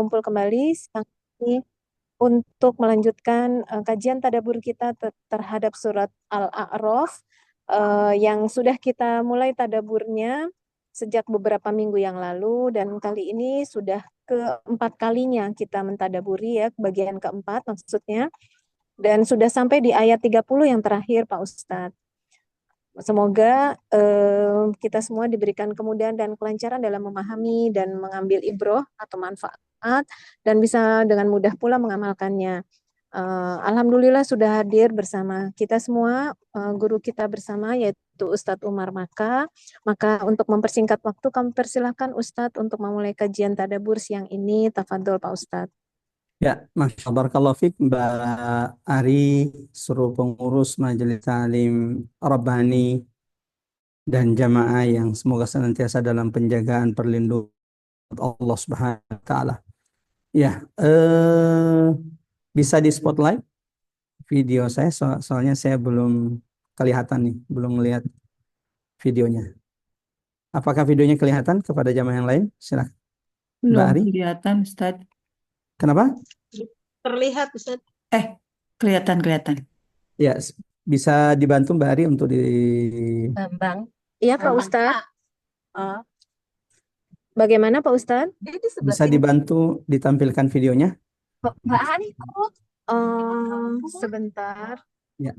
berkumpul kembali siang ini untuk melanjutkan kajian tadabbur kita terhadap surat Al-A'raf yang sudah kita mulai tadabburnya sejak beberapa minggu yang lalu, dan kali ini sudah keempat kalinya kita mentadaburi, ya, bagian keempat maksudnya, dan sudah sampai di ayat 30 yang terakhir, Pak Ustadz. Semoga kita semua diberikan kemudahan dan kelancaran dalam memahami dan mengambil ibroh atau manfaat, dan bisa dengan mudah pula mengamalkannya. Alhamdulillah sudah hadir bersama kita semua guru kita bersama, yaitu Ustadz Umar Maka. Maka untuk mempersingkat waktu, kami persilahkan Ustadz untuk memulai kajian tadabbur siang ini. Tafadhol Pak Ustadz. Ya, Masya Allah, barakallahu fiik Mbak Ari, seluruh pengurus Majelis Ta'lim Rabbani dan jamaah yang semoga senantiasa dalam penjagaan perlindungan Allah Subhanahu wa taala. Ya, bisa di spotlight video saya soalnya saya belum kelihatan nih, belum melihat videonya. Apakah videonya kelihatan kepada jamaah yang lain? Silakan. Mbak Belum Ari, kelihatan, Ustaz. kenapa? Terlihat, Ustaz. Kelihatan. Ya, bisa dibantu Mbak Ari untuk di Bambang. Iya Pak Ustadz. Bagaimana Pak Ustadz? Dia di sebelah bisa sini. dibantu ditampilkan videonya? Mbak Ani kok. Sebentar. Ya,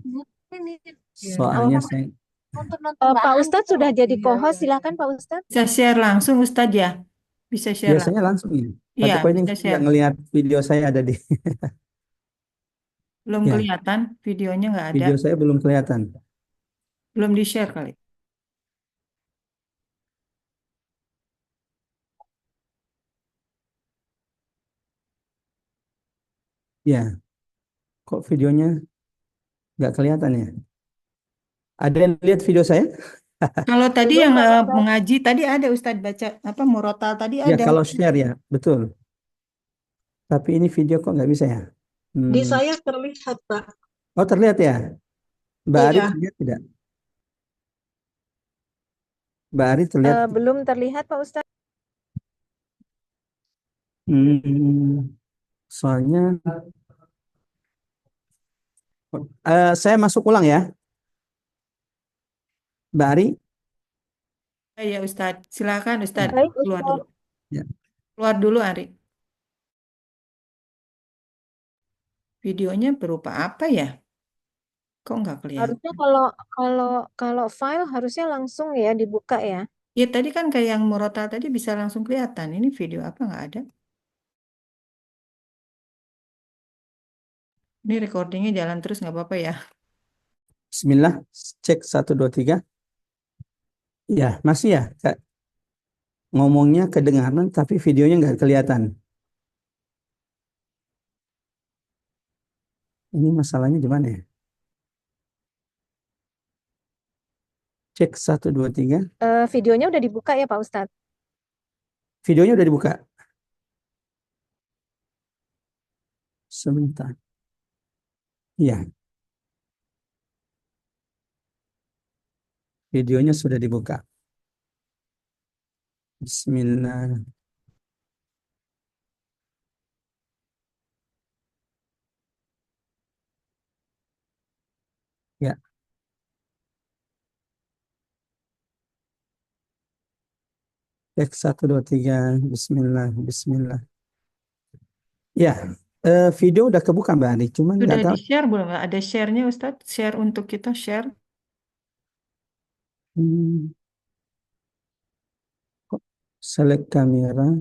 Ini. soalnya saya Nonton Pak Ustadz sudah jadi co-host, silakan Pak Ustadz. Bisa share langsung, Ustaz, ya? Bisa share biasanya langsung ini. Iya, Tapi kok ini bisa nggak share. ngelihat video saya ada di Belum ya, kelihatan, videonya nggak ada. video saya belum kelihatan. Belum di-share kali. Ya, kok videonya nggak kelihatan ya? Ada yang lihat video saya? Kalau tadi Belum, yang Pak Ustadz. mengaji tadi ada Ustadz baca apa murotal tadi Ya, ada. kalau share ya, betul. Tapi ini video kok nggak bisa ya? Di saya terlihat, Pak. Oh, terlihat ya? Mbak Ari Iya. terlihat tidak? Mbak Ari terlihat? Belum terlihat Pak Ustadz. Soalnya saya masuk ulang ya, Mbak Ari. Ya Ustadz, silakan Ustadz Baik, keluar Ustadz. dulu. Ya. Keluar dulu Ari. Videonya berupa apa ya? Kok nggak kelihatan? Harusnya kalau file harusnya langsung ya dibuka ya. Ya tadi kan kayak yang murotal tadi bisa langsung kelihatan. Ini video apa nggak ada? Ini recordingnya jalan terus nggak apa-apa ya? Bismillah, cek 1 2 3. Ya, masih ya, Kak. Ngomongnya kedengaran tapi videonya nggak kelihatan. Ini masalahnya di mana ya? Cek 1 2 3. Videonya udah dibuka ya Pak Ustadz. Videonya udah dibuka. Sebentar. Ya. Videonya sudah dibuka. Bismillah. Ya. Cek 1 2 3. Bismillah, bismillah. Ya, video udah kebuka Mbak Ani, cuman Sudah nggak tahu. di-share belum? Ada share-nya Ustadz? Share untuk kita share. Kok select kamera.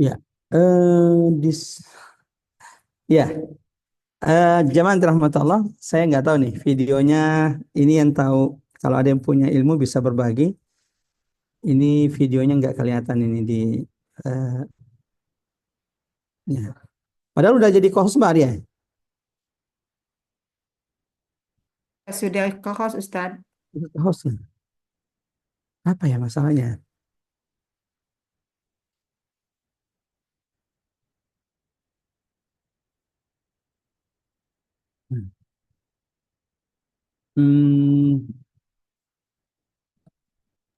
Ya, ya, jamaah dirahmati Allah, saya nggak tahu nih videonya. Ini yang tahu, kalau ada yang punya ilmu bisa berbagi. Ini videonya nggak kelihatan ini di. Ya. Padahal udah jadi co-host Mbak Arya. Sudah co-host Ustadz. Host. Apa ya masalahnya? Hmm. Hmm,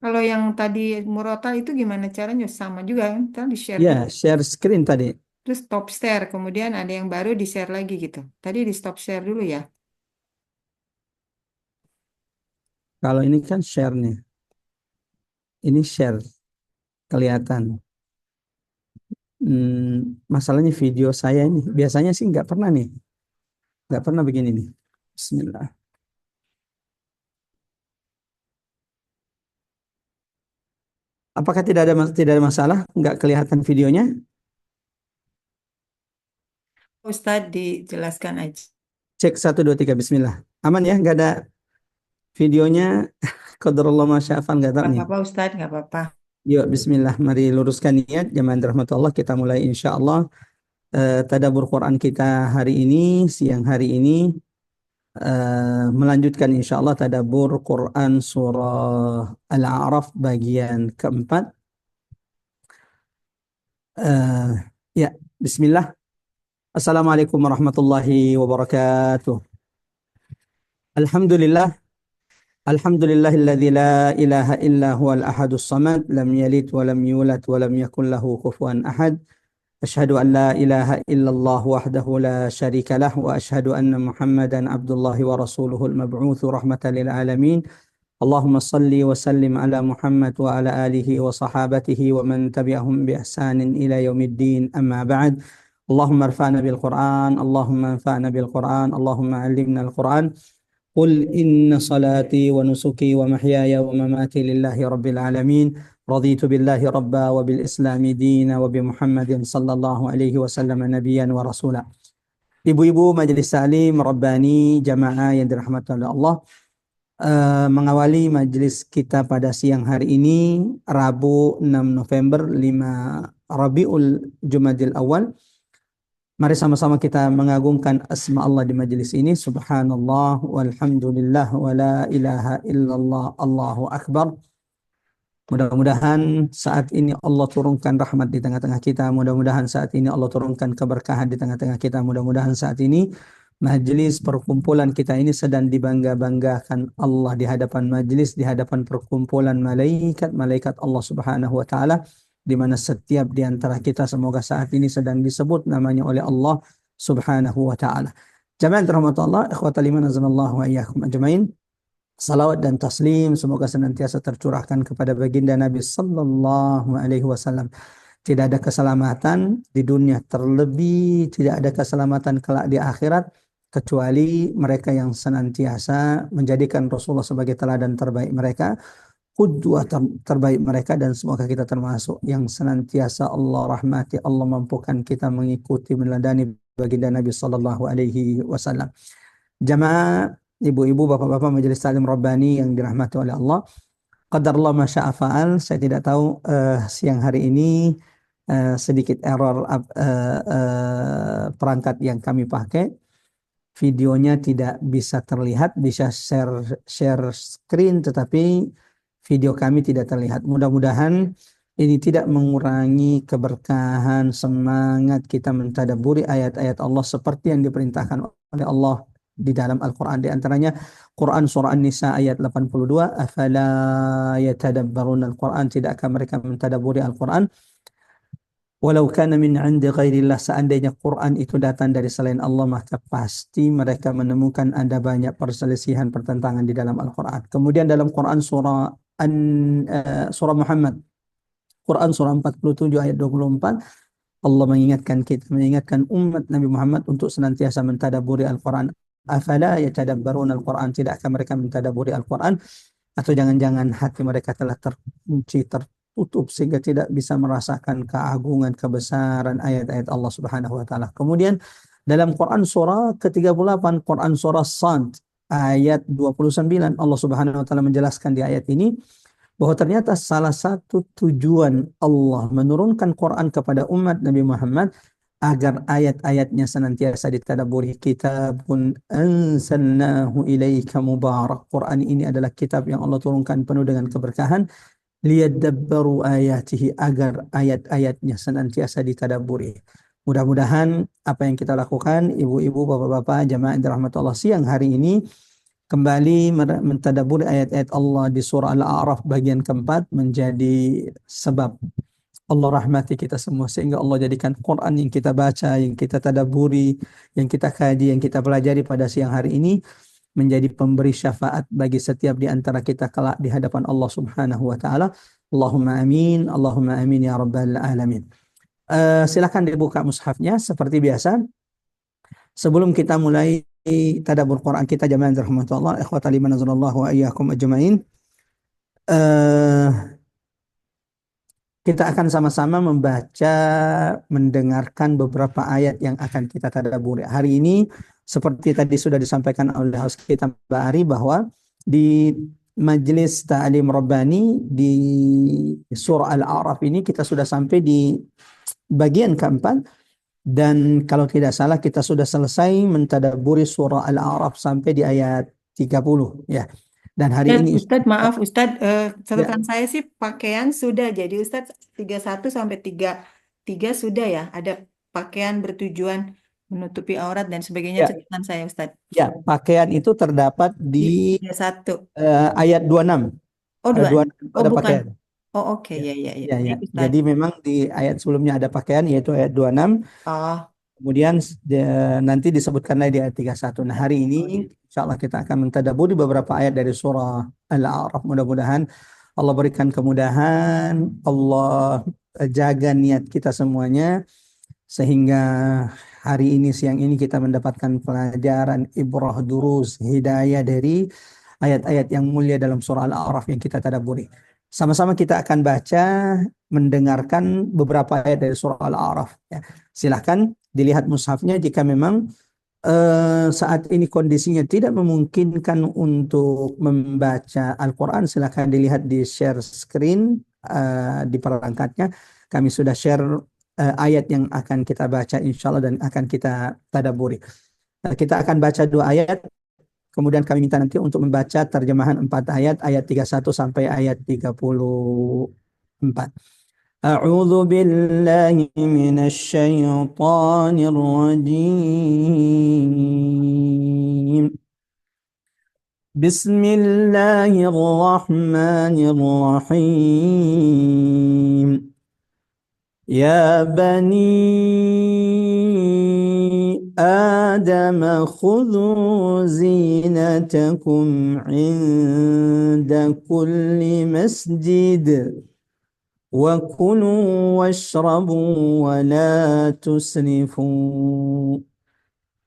Kalau yang tadi murotal itu gimana caranya? Sama juga kan? Kita di-share ya, dulu. share screen tadi. Terus stop share. Kemudian ada yang baru di-share lagi gitu. Tadi di stop share dulu ya. Kalau ini kan share nih. Ini share kelihatan. Masalahnya video saya ini biasanya sih nggak pernah nih, nggak pernah begini nih. Bismillah. Apakah tidak ada masalah? Nggak kelihatan videonya? Ustadz dijelaskan aja. Cek 1 2 3 Bismillah. Aman ya? Nggak ada videonya. Qadarullah masya'afan nggak tahu Nggak nih. apa-apa Ustadz, nggak apa-apa. Yuk Bismillah. Mari luruskan niat. Jamaah rahmatullah. Kita mulai insya Allah tadabbur Quran kita hari ini, siang hari ini. Melanjutkan insya Allah tadabbur Quran surah Al-A'raf bagian keempat. Eh, ya, Bismillah. Assalamualaikum warahmatullahi wabarakatuh. Alhamdulillah, alhamdulillahilladzi la ilaha illa huwal ahadus samad, lam yalid wa lam yulad wa lam yakul lahu kufuwan ahad. Asyhadu an la ilaha illallah wahdahu la syarika lah wa asyhadu anna Muhammadan abdullahi wa rasuluhul mab'utsu rahmatan lil alamin. اللهم صل وسلم على محمد وعلى آله وصحابته ومن تبعهم بإحسان إلى يوم الدين أما بعد اللهم ارفعنا بالقرآن اللهم انفعنا بالقرآن اللهم علمنا القرآن قل إن صلاتي ونسكي ومحياي ومماتي لله رب العالمين رضيت بالله ربا وبالإسلام دينا وبمحمد صلى الله عليه وسلم نبيا ورسولا. Ibu-ibu Majelis Salim Rabbani Jamaah yang dirahmati oleh Allah, mengawali majelis kita pada siang hari ini Rabu 6 November 5 Rabiul Jumadil Awal. Mari sama-sama kita mengagungkan asma Allah di majelis ini. Subhanallah walhamdulillah wa la ilaha illallah Allahu Akbar. Mudah-mudahan saat ini Allah turunkan rahmat di tengah-tengah kita. Mudah-mudahan saat ini Allah turunkan keberkahan di tengah-tengah kita. Mudah-mudahan saat ini majelis perkumpulan kita ini sedang dibangga-banggakan Allah di hadapan majelis, di hadapan perkumpulan malaikat Allah Subhanahu wa taala, di mana setiap di antara kita semoga saat ini sedang disebut namanya oleh Allah Subhanahu wa taala. Jamaah rahmatullah, ikhwatal iman azanallahu wa iyyakum ajmain. Salawat dan taslim semoga senantiasa tercurahkan kepada baginda Nabi sallallahu alaihi wasallam. Tidak ada keselamatan di dunia, terlebih tidak ada keselamatan kelak di akhirat kecuali mereka yang senantiasa menjadikan Rasulullah sebagai teladan terbaik mereka, qudwah terbaik mereka, dan semoga kita termasuk yang senantiasa Allah rahmati, Allah mampukan kita mengikuti meneladani baginda Nabi sallallahu alaihi wasallam. Jamaah ibu-ibu, bapak-bapak majelis taklim Rabbani yang dirahmati oleh Allah, qadarullah ma syaa fa'al. Saya tidak tahu siang hari ini sedikit error perangkat yang kami pakai. Videonya tidak bisa terlihat, bisa share screen tetapi video kami tidak terlihat. Mudah-mudahan ini tidak mengurangi keberkahan semangat kita mentadabburi ayat-ayat Allah seperti yang diperintahkan oleh Allah di dalam Al-Quran. Di antaranya Quran surah An-Nisa ayat 82, afala yatadabbaruna al-Quran, tidakkah mereka mentadabburi Al-Quran? Walau kana min 'indi ghairillah, seandainya Quran itu datang dari selain Allah maka pasti mereka menemukan ada banyak perselisihan, pertentangan di dalam Al-Quran. Kemudian dalam Quran surah Muhammad, Quran surah 47 ayat 24, Allah mengingatkan kita, mengingatkan umat Nabi Muhammad untuk senantiasa mentadabburi Al-Quran. Afala yatadabbaruna al-Quran, tidakkah mereka mentadabburi Al-Quran? Atau jangan-jangan hati mereka telah terkunci, tertutup sehingga tidak bisa merasakan keagungan, kebesaran ayat-ayat Allah Subhanahu wa taala. Kemudian dalam Quran surah ke-38, Quran surah Sad ayat 29, Allah Subhanahu wa taala menjelaskan di ayat ini bahwa ternyata salah satu tujuan Allah menurunkan Quran kepada umat Nabi Muhammad agar ayat-ayatnya senantiasa ditadabburi. Kitabun anzalnahu ilaika mubarak. Quran ini adalah kitab yang Allah turunkan penuh dengan keberkahan liyadabbaru ayatihi, agar ayat-ayatnya senantiasa ditadaburi. Mudah-mudahan apa yang kita lakukan, ibu-ibu, bapak-bapak, jamaah yang dirahmati Allah, siang hari ini kembali mentadaburi ayat-ayat Allah di surah Al-A'raf bagian keempat menjadi sebab Allah rahmati kita semua, sehingga Allah jadikan Quran yang kita baca, yang kita tadaburi, yang kita kaji, yang kita pelajari pada siang hari ini menjadi pemberi syafaat bagi setiap di antara kita kelak di hadapan Allah Subhanahu wa taala. Allahumma amin, Allahumma amin ya rabbal alamin. Silakan dibuka mushafnya seperti biasa. Sebelum kita mulai tadabbur Quran kita, jamaah rahmatullah, ikhwata liman nazarallahu wa iyyakum ajmain. Eh, Kita akan sama-sama membaca, mendengarkan beberapa ayat yang akan kita tadabburi. Hari ini, seperti tadi sudah disampaikan oleh host kita Mbak Ari, bahwa di Majelis Ta'lim Rabbani di surah Al-A'raf ini kita sudah sampai di bagian keempat, dan kalau tidak salah kita sudah selesai mentadabburi surah Al-A'raf sampai di ayat 30 ya. Dan hari ini Ustadz, maaf Ustadz, ya, catatan saya sih pakaian sudah. Jadi Ustadz 31 sampai 33 sudah ya. Ada pakaian bertujuan menutupi aurat dan sebagainya, ya, catatan saya Ustadz. ya, pakaian itu terdapat Di di 31. ayat 26. Oh, 26 itu oh ada bukan. pakaian. Oh oke, Ya, ya. ya, ya. Baik Ustadz. Jadi memang di ayat sebelumnya ada pakaian, yaitu ayat 26. Oh, Kemudian nanti disebutkan lagi di ayat 31. Nah, hari ini insya Allah kita akan mentadaburi beberapa ayat dari surah Al-A'raf. Mudah-mudahan Allah berikan kemudahan, Allah jaga niat kita semuanya, sehingga hari ini, siang ini, kita mendapatkan pelajaran, ibrah, durus, hidayah dari ayat-ayat yang mulia dalam surah Al-A'raf yang kita tadabburi. Sama-sama kita akan baca, mendengarkan beberapa ayat dari surah Al-A'raf. Ya. Silahkan dilihat mushafnya jika memang saat ini kondisinya tidak memungkinkan untuk membaca Al-Quran. Silahkan dilihat di share screen di perangkatnya. Kami sudah share ayat yang akan kita baca insya Allah dan akan kita tadabburi. Kita akan baca 2 ayat. Kemudian kami minta nanti untuk membaca terjemahan 4 ayat, ayat 31 sampai ayat 34. A'udzu billahi minasy syaithanir rajim. Bismillahirrahmanirrahim. Ya bani Adam khudhu zinatakum inda kulli masjid wa kulu washrabu wa la tusrifu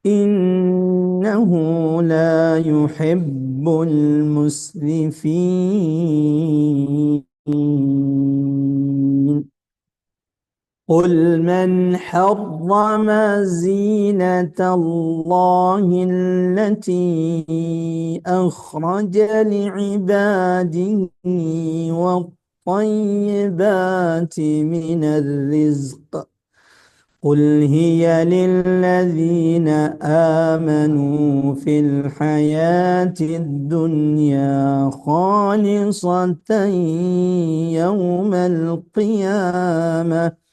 innahu la yuhibbul musrifin. قل من حرم زينة الله التي أخرج لعباده والطيبات من الرزق قل هي للذين آمنوا في الحياة الدنيا خالصة يوم القيامة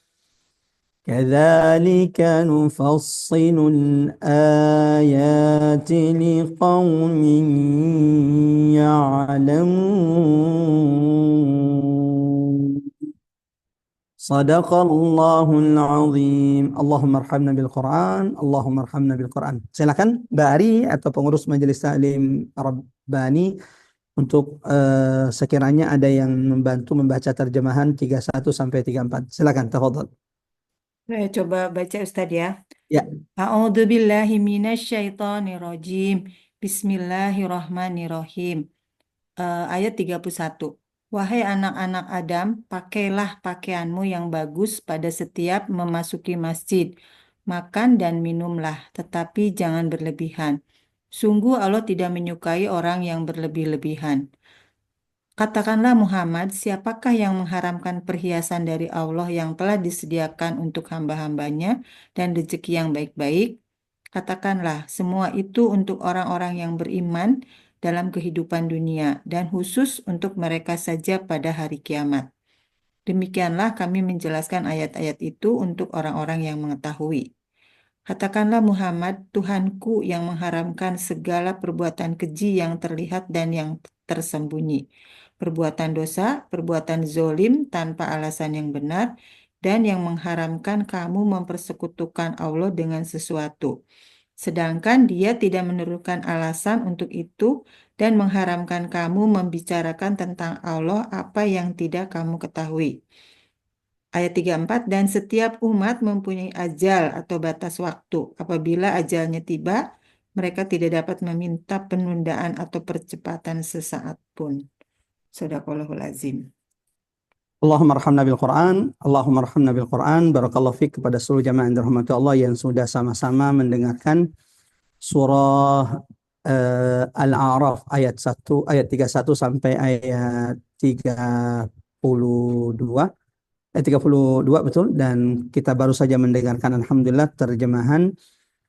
كذلك نفصل الآيات لقوم يعلمون Sadaqallahul azim. Allahumma arhamna bil Quran, Allahumma arhamna bil Quran. Silakan Mbak Ari atau pengurus Majelis Ta'lim Rabbani untuk sekiranya ada yang membantu membaca terjemahan 31 sampai 34. Silakan, tafadhol. saya coba baca Ustadz ya. Ya. A'udzu billahi minasyaitonir rajim. Bismillahirrahmanirrahim. Ayat 31. Wahai anak-anak Adam, pakailah pakaianmu yang bagus pada setiap memasuki masjid. Makan dan minumlah, tetapi jangan berlebihan. Sungguh Allah tidak menyukai orang yang berlebih-lebihan. Katakanlah Muhammad, siapakah yang mengharamkan perhiasan dari Allah yang telah disediakan untuk hamba-hambanya dan rezeki yang baik-baik? Katakanlah, semua itu untuk orang-orang yang beriman dalam kehidupan dunia dan khusus untuk mereka saja pada hari kiamat. Demikianlah kami menjelaskan ayat-ayat itu untuk orang-orang yang mengetahui. Katakanlah Muhammad, Tuhanku yang mengharamkan segala perbuatan keji yang terlihat dan yang tersembunyi, perbuatan dosa, perbuatan zolim tanpa alasan yang benar, dan yang mengharamkan kamu mempersekutukan Allah dengan sesuatu. Sedangkan Dia tidak menurunkan alasan untuk itu dan mengharamkan kamu membicarakan tentang Allah apa yang tidak kamu ketahui. Ayat 34, dan setiap umat mempunyai ajal atau batas waktu. Apabila ajalnya tiba, mereka tidak dapat meminta penundaan atau percepatan sesaat pun. Shadaqallahul azim. Allahumma arhamna bil Quran, Allahumma arhamna bil Quran. Barakallahu fiik kepada seluruh jamaah yang dirahmati Allah yang sudah sama-sama mendengarkan surah Al-A'raf ayat 1, ayat 31 sampai ayat 32. 32 betul, dan kita baru saja mendengarkan alhamdulillah terjemahan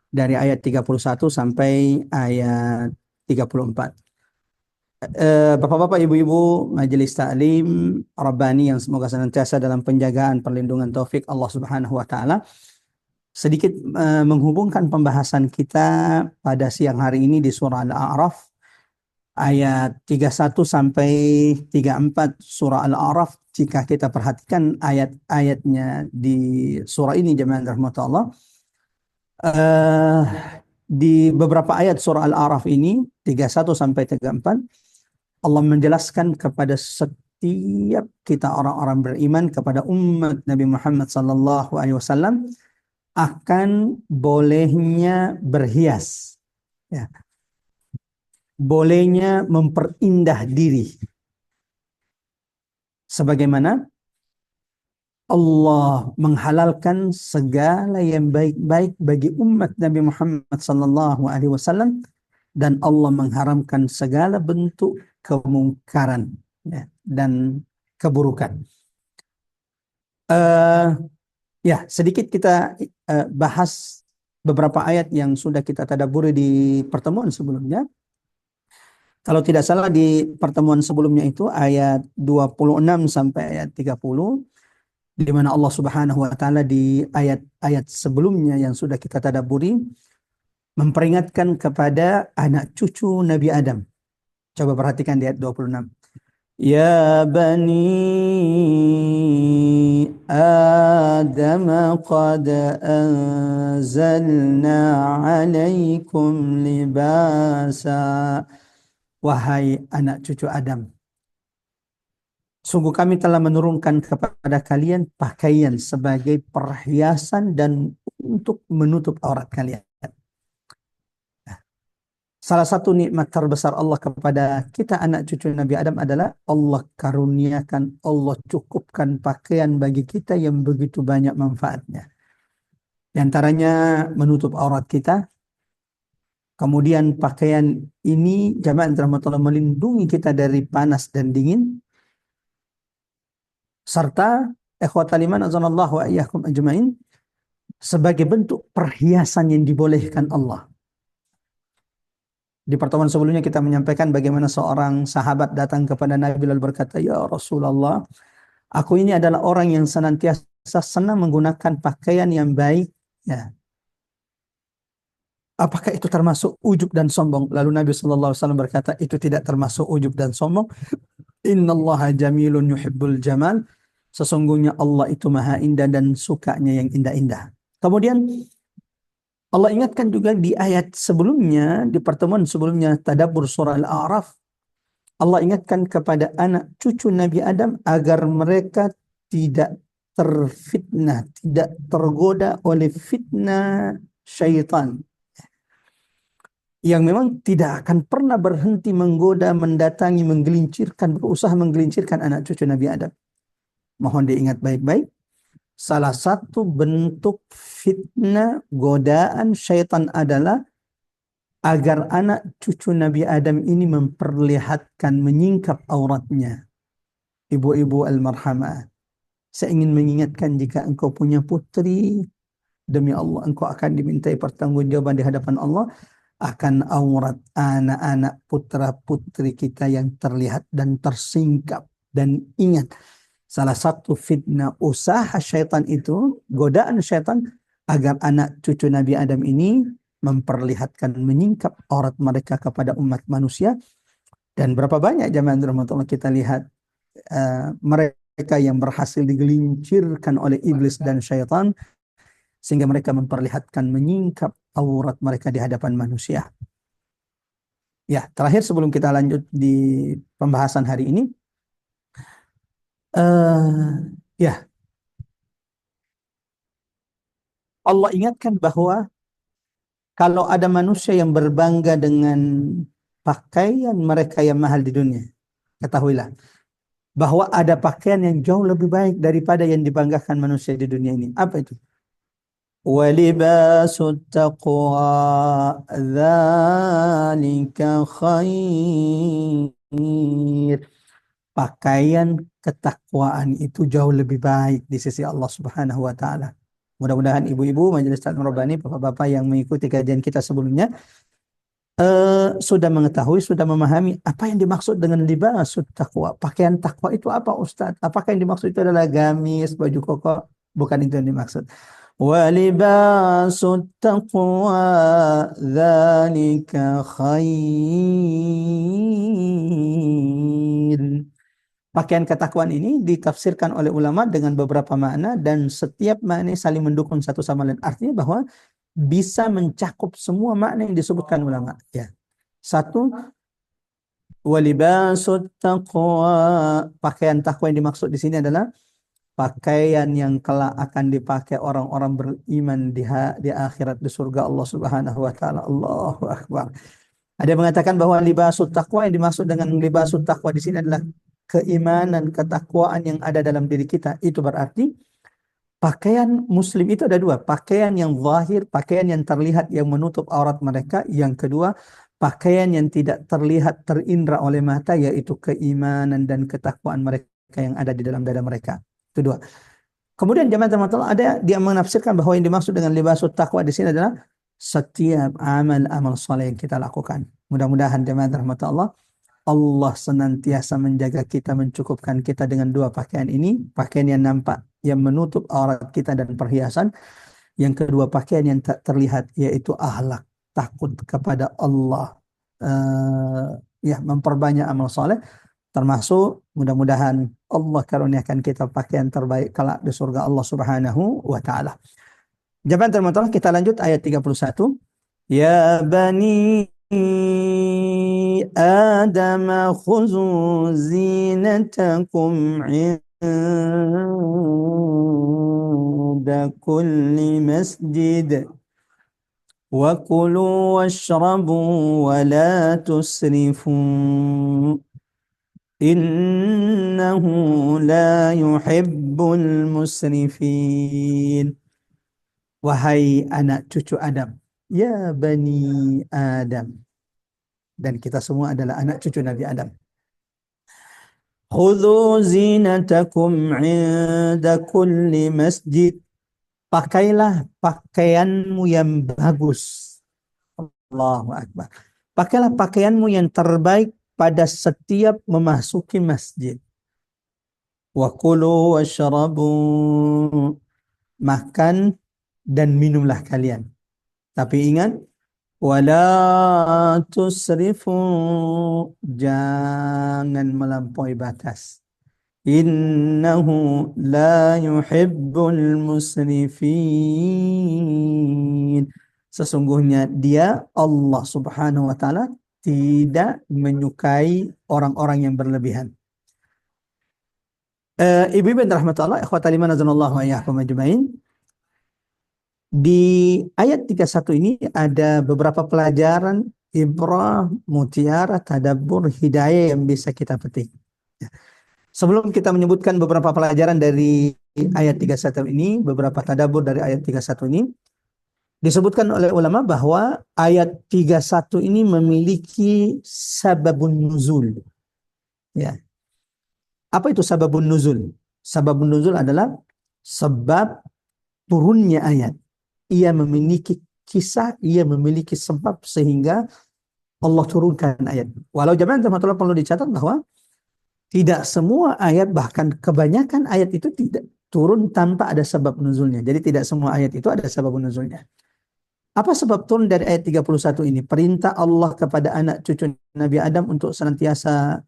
dari ayat 31 sampai ayat 34. Bapak-bapak, ibu-ibu Majelis Ta'lim Rabbani yang semoga senantiasa dalam penjagaan perlindungan taufik Allah Subhanahu wa taala. Sedikit menghubungkan pembahasan kita pada siang hari ini di surah Al-A'raf ayat 31 sampai 34 surah Al-A'raf. Jika kita perhatikan ayat-ayatnya di surah ini jemaah rahmatullah, di beberapa ayat surah Al-A'raf ini 31 sampai 34 Allah menjelaskan kepada setiap kita orang-orang beriman, kepada umat Nabi Muhammad sallallahu alaihi wasallam, akan bolehnya berhias, ya, bolehnya memperindah diri, sebagaimana Allah menghalalkan segala yang baik-baik bagi umat Nabi Muhammad sallallahu alaihi wasallam, dan Allah mengharamkan segala bentuk kemungkaran, ya, dan keburukan. Ya, sedikit kita bahas beberapa ayat yang sudah kita tadabburi di pertemuan sebelumnya. Kalau tidak salah di pertemuan sebelumnya itu ayat 26 sampai ayat 30, di mana Allah Subhanahu wa taala di ayat-ayat sebelumnya yang sudah kita tadabburi memperingatkan kepada anak cucu Nabi Adam. Coba perhatikan di ayat 26. Ya bani Adam qad anzalna alaikum libasa. Wahai anak cucu Adam, sungguh kami telah menurunkan kepada kalian pakaian sebagai perhiasan dan untuk menutup aurat kalian. Salah satu nikmat terbesar Allah kepada kita anak cucu Nabi Adam adalah Allah karuniakan, Allah cukupkan pakaian bagi kita yang begitu banyak manfaatnya. Di antaranya menutup aurat kita. Kemudian pakaian ini jamaah rahmatullah melindungi kita dari panas dan dingin. Serta ikhwatal iman azanallahu wa iyyakum ajmain, sebagai bentuk perhiasan yang dibolehkan Allah. Di pertemuan sebelumnya kita menyampaikan bagaimana seorang sahabat datang kepada Nabi lalu berkata, "Ya Rasulullah, aku ini adalah orang yang senantiasa senang menggunakan pakaian yang baik, ya. Apakah itu termasuk ujub dan sombong?" Lalu Nabi sallallahu alaihi wasallam berkata, "Itu tidak termasuk ujub dan sombong. Innallaha jamilun yuhibbul jamal." Sesungguhnya Allah itu maha indah dan sukanya yang indah-indah. Kemudian Allah ingatkan juga di ayat sebelumnya, di pertemuan sebelumnya tadabbur surah Al-A'raf, Allah ingatkan kepada anak cucu Nabi Adam agar mereka tidak terfitnah, tidak tergoda oleh fitnah syaitan, yang memang tidak akan pernah berhenti menggoda, mendatangi, menggelincirkan, berusaha menggelincirkan anak cucu Nabi Adam. Mohon diingat baik-baik. Salah satu bentuk fitnah, godaan syaitan adalah agar anak cucu Nabi Adam ini memperlihatkan, menyingkap auratnya. Ibu-ibu al-marhamah, saya ingin mengingatkan, jika engkau punya putri, demi Allah engkau akan dimintai pertanggungjawaban di hadapan Allah akan aurat anak-anak putra-putri kita yang terlihat dan tersingkap. Dan ingat, salah satu fitnah usaha syaitan itu, godaan syaitan agar anak cucu Nabi Adam ini memperlihatkan menyingkap aurat mereka kepada umat manusia. Dan berapa banyak jamaah rahmatullah kita lihat mereka yang berhasil digelincirkan oleh iblis dan syaitan sehingga mereka memperlihatkan menyingkap aurat mereka di hadapan manusia. Ya, terakhir sebelum kita lanjut di pembahasan hari ini, ya, Allah ingatkan bahwa kalau ada manusia yang berbangga dengan pakaian mereka yang mahal di dunia, ketahuilah bahwa ada pakaian yang jauh lebih baik daripada yang dibanggakan manusia di dunia ini. Apa itu? وَلِبَاسُ التَّقْوَى ذَلِكَ خَيْرٌ. Pakaian ketakwaan itu jauh lebih baik di sisi Allah Subhanahu wa taala. Mudah-mudahan ibu-ibu Majelis Taklim Rabbani, bapak-bapak yang mengikuti kajian kita sebelumnya sudah mengetahui, sudah memahami apa yang dimaksud dengan libasut taqwa. Pakaian takwa itu apa, Ustaz? Apakah yang dimaksud itu adalah gamis, baju koko? Bukan itu yang dimaksud. Walibasut taqwa dzalika khair. Pakaian ketakwaan ini ditafsirkan oleh ulama dengan beberapa makna dan setiap makna saling mendukung satu sama lain. Artinya bahwa bisa mencakup semua makna yang disebutkan ulama. Ya. Satu, walibasut taqwa. Pakaian takwa yang dimaksud di sini adalah pakaian yang kelak akan dipakai orang-orang beriman di akhirat di surga Allah Subhanahu wa taala. Allahu akbar. Ada yang mengatakan bahwa libasut taqwa yang dimaksud dengan libasut taqwa di sini adalah keimanan, ketakwaan yang ada dalam diri kita. Itu berarti pakaian muslim itu ada dua. Pakaian yang zahir, pakaian yang terlihat yang menutup aurat mereka. Yang kedua, pakaian yang tidak terlihat, terindra oleh mata, yaitu keimanan dan ketakwaan mereka yang ada di dalam dada mereka. Itu dua. Kemudian jemaah teman-teman, ada dia menafsirkan bahwa yang dimaksud dengan libasut taqwa di sini adalah setiap amal soleh yang kita lakukan. Mudah-mudahan jemaah rahmatullah, Allah senantiasa menjaga kita, mencukupkan kita dengan dua pakaian ini. Pakaian yang nampak, yang menutup aurat kita dan perhiasan. Yang kedua, pakaian yang tak terlihat, yaitu akhlak, takut kepada Allah. Ya, memperbanyak amal soleh. Termasuk mudah-mudahan Allah karuniakan kita pakaian terbaik kelak di surga Allah Subhanahu wa taala. Jemaah termotor, kita lanjut ayat 31. Ya bani Adam khuzu zinatakum 'inda kulli masjid wa kulu washrabu wa la tusrifu innahu la yuhibbul musrifin. Wahai anak cucu Adam, ya bani Adam, dan kita semua adalah anak cucu Nabi Adam. Khudhu zinatakum 'inda kulli masjid. Pakailah pakaianmu yang bagus. Allahu akbar. Pakailah pakaianmu yang terbaik pada setiap memasuki masjid. Wa kulu washrabu. Makan dan minumlah kalian. Tapi ingat, wala tusrifu. Jangan melampaui batas. Innahu la yuhibbul musrifin. Sesungguhnya dia, Allah Subhanahu wa taala, tidak menyukai orang-orang yang berlebihan. Ibu-ibu yang rahmatullah, ikhwatal iman azanallahu wa iyyakum ajmain. Di ayat 31 ini ada beberapa pelajaran, ibrah, mutiara, tadabbur, hidayah yang bisa kita petik. Sebelum kita menyebutkan beberapa pelajaran dari ayat 31 ini, beberapa tadabbur dari ayat 31 ini, disebutkan oleh ulama bahwa ayat 31 ini memiliki sababun nuzul. Ya. Apa itu sababun nuzul? Sababun nuzul adalah sebab turunnya ayat. Ia memiliki kisah, ia memiliki sebab sehingga Allah turunkan ayat. Walau jamaah rahmatullah perlu dicatat bahwa tidak semua ayat, bahkan kebanyakan ayat itu tidak turun tanpa ada sebab nuzulnya. Jadi tidak semua ayat itu ada sebab nuzulnya. Apa sebab turun dari ayat 31 ini? Perintah Allah kepada anak cucu Nabi Adam untuk senantiasa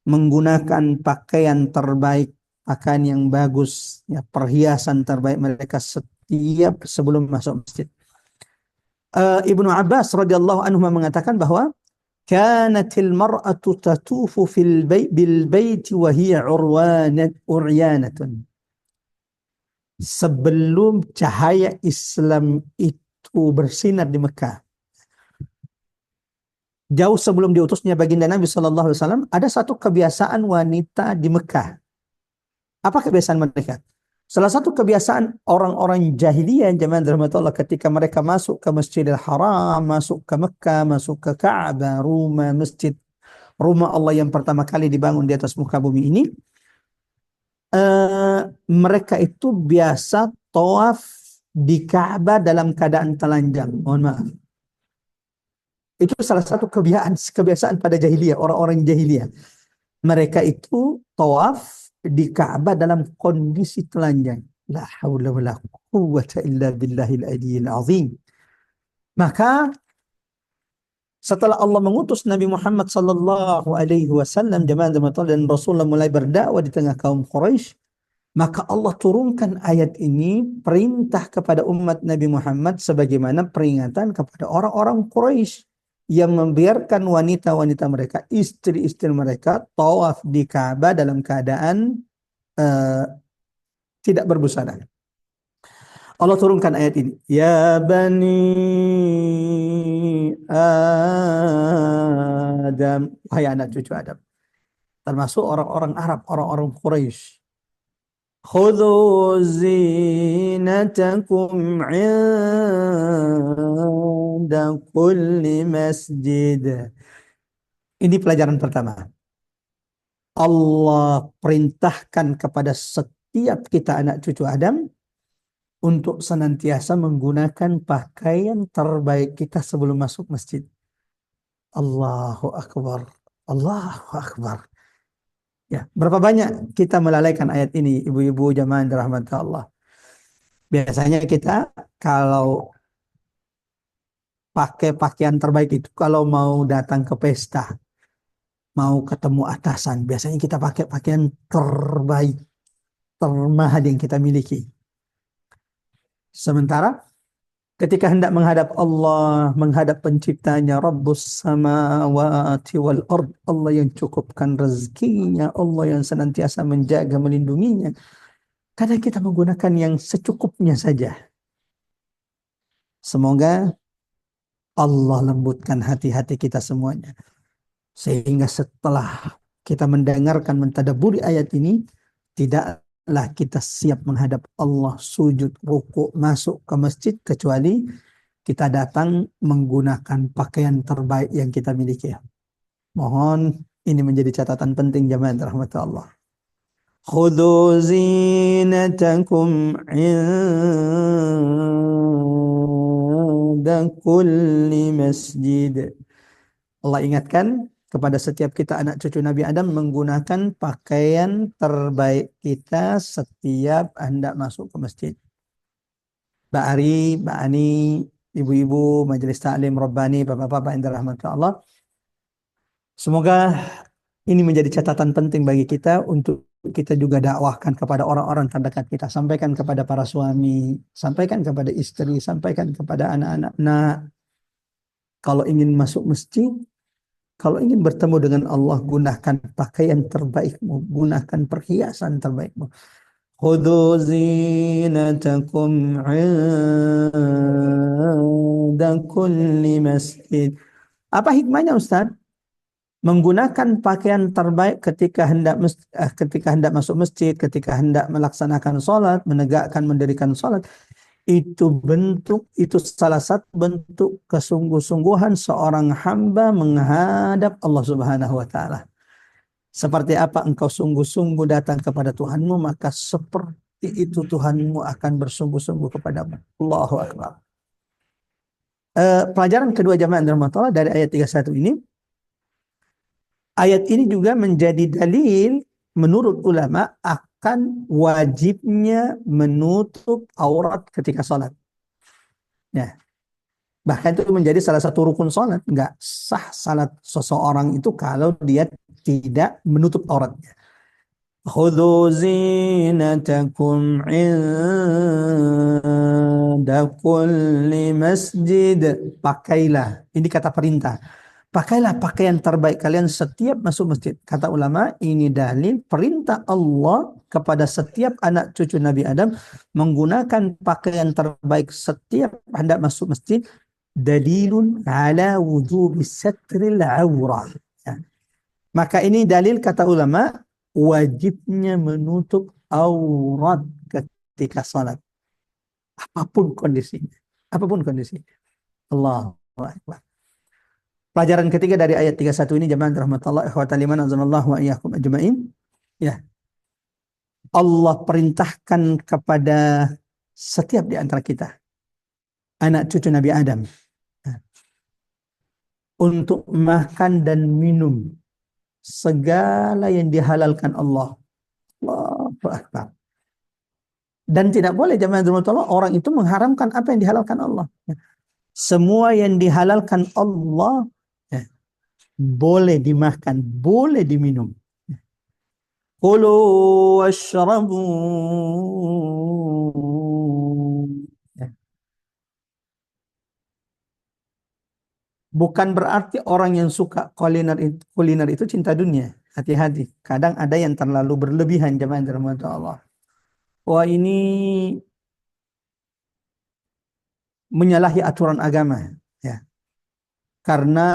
menggunakan pakaian terbaik, pakaian yang bagus, ya, perhiasan terbaik mereka setiap sebelum masuk masjid. Ibnu Abbas radhiyallahu anhu mengatakan bahwa kanatil mar'atu tatufu bil baiti wa hiya uryanatun. Sebelum cahaya Islam itu bersinar di Mekah, jauh sebelum diutusnya baginda Nabi Shallallahu Alaihi Wasallam, ada satu kebiasaan wanita di Mekah. Apa kebiasaan mereka? Salah satu kebiasaan orang-orang jahiliyah zaman rahmatullah ketika mereka masuk ke Masjidil Haram, masuk ke Mekah, masuk ke Ka'bah, rumah Allah yang pertama kali dibangun di atas muka bumi ini, mereka itu biasa tawaf di Ka'bah dalam keadaan telanjang. Mohon maaf. Itu salah satu kebiasaan pada jahiliyah, orang-orang jahiliyah. Mereka itu tawaf di Ka'bah dalam kondisi telanjang. La haula wala quwwata illa billahil aliyyil azim. Maka setelah Allah mengutus Nabi Muhammad sallallahu alaihi wasallam dan Rasulullah mulai berdakwah di tengah kaum Quraisy, maka Allah turunkan ayat ini perintah kepada umat Nabi Muhammad sebagaimana peringatan kepada orang-orang Quraisy yang membiarkan wanita-wanita mereka, istri-istri mereka tawaf di Ka'bah dalam keadaan tidak berbusana. Allah turunkan ayat ini. Ya bani Adam, wahai anak cucu Adam, termasuk orang-orang Arab, orang-orang Quraisy. Khudhu zinatakum 'inda kulli masjid. Ini pelajaran pertama. Allah perintahkan kepada setiap kita anak cucu Adam untuk senantiasa menggunakan pakaian terbaik kita sebelum masuk masjid. Allahu Akbar. Allahu Akbar. Ya, berapa banyak kita melalaikan ayat ini, ibu-ibu jamaah dirahmati Allah. Biasanya kita kalau pakai pakaian terbaik itu kalau mau datang ke pesta, mau ketemu atasan, biasanya kita pakai pakaian terbaik, termahal yang kita miliki. Sementara ketika hendak menghadap Allah, menghadap penciptanya, Rabbus samawati wal ard, Allah yang cukupkan rezekinya, Allah yang senantiasa menjaga, melindunginya. Kadang kita menggunakan yang secukupnya saja. Semoga Allah lembutkan hati-hati kita semuanya. Sehingga setelah kita mendengarkan, mentadaburi ayat ini, tidaklah kita siap menghadap Allah, sujud, rukuk, masuk ke masjid, kecuali kita datang menggunakan pakaian terbaik yang kita miliki. Mohon ini menjadi catatan penting jamaah rahmatullah Allah. Khudhu zinatakum 'inda kulli masjid. Allah ingatkan kepada setiap kita anak cucu Nabi Adam menggunakan pakaian terbaik kita setiap hendak masuk ke masjid. Mbak Ari, Mbak Ani, ibu-ibu, majelis taklim Rabbani, bapak-bapak yang dirahmati Allah. Semoga ini menjadi catatan penting bagi kita untuk kita juga dakwahkan kepada orang-orang terdekat kita. Sampaikan kepada para suami, sampaikan kepada istri, sampaikan kepada anak-anak. Nah, kalau ingin masuk masjid, kalau ingin bertemu dengan Allah, gunakan pakaian terbaikmu, gunakan perhiasan terbaikmu. Khudhu zinatakum 'inda kulli masjid. Apa hikmahnya Ustaz? Menggunakan pakaian terbaik ketika hendak masuk masjid, ketika hendak melaksanakan sholat, menegakkan, mendirikan sholat. Itu salah satu bentuk kesungguh-sungguhan seorang hamba menghadap Allah Subhanahu wa taala. Seperti apa engkau sungguh-sungguh datang kepada Tuhanmu, maka seperti itu Tuhanmu akan bersungguh-sungguh kepadamu. Allahu Akbar. Pelajaran kedua jamaah rahmatullah dari ayat 31 ini, ayat ini juga menjadi dalil menurut ulama akan wajibnya menutup aurat ketika sholat. Ya. Bahkan itu menjadi salah satu rukun sholat. Nggak sah salat seseorang itu kalau dia tidak menutup auratnya. Khudhu zinatakum inda kulli masjid. Pakailah. Ini kata perintah. Pakailah pakaian terbaik kalian setiap masuk masjid. Kata ulama, ini dalil perintah Allah kepada setiap anak cucu Nabi Adam menggunakan pakaian terbaik setiap hendak masuk masjid. Dalilun ala wujubi satril awrah. Ya. Maka ini dalil kata ulama wajibnya menutup aurat ketika salat. Apapun kondisinya. Apapun kondisinya. Allahu Akbar. Pelajaran ketiga dari ayat 31 ini jamaah rahmatullah ikhwatal iman azanallahu wa iyyakum ajmain. Ya. Allah perintahkan kepada setiap di antara kita anak cucu Nabi Adam untuk makan dan minum segala yang dihalalkan Allah. Allahu Akbar. Dan tidak boleh jamaah rahmatullah orang itu mengharamkan apa yang dihalalkan Allah. Semua yang dihalalkan Allah boleh dimakan, boleh diminum. Kulu washrabu. Bukan berarti orang yang suka kuliner itu cinta dunia. Hati-hati. Kadang ada yang terlalu berlebihan jemaah dirahmati Allah. Wah, ini menyalahi aturan agama, ya. Karena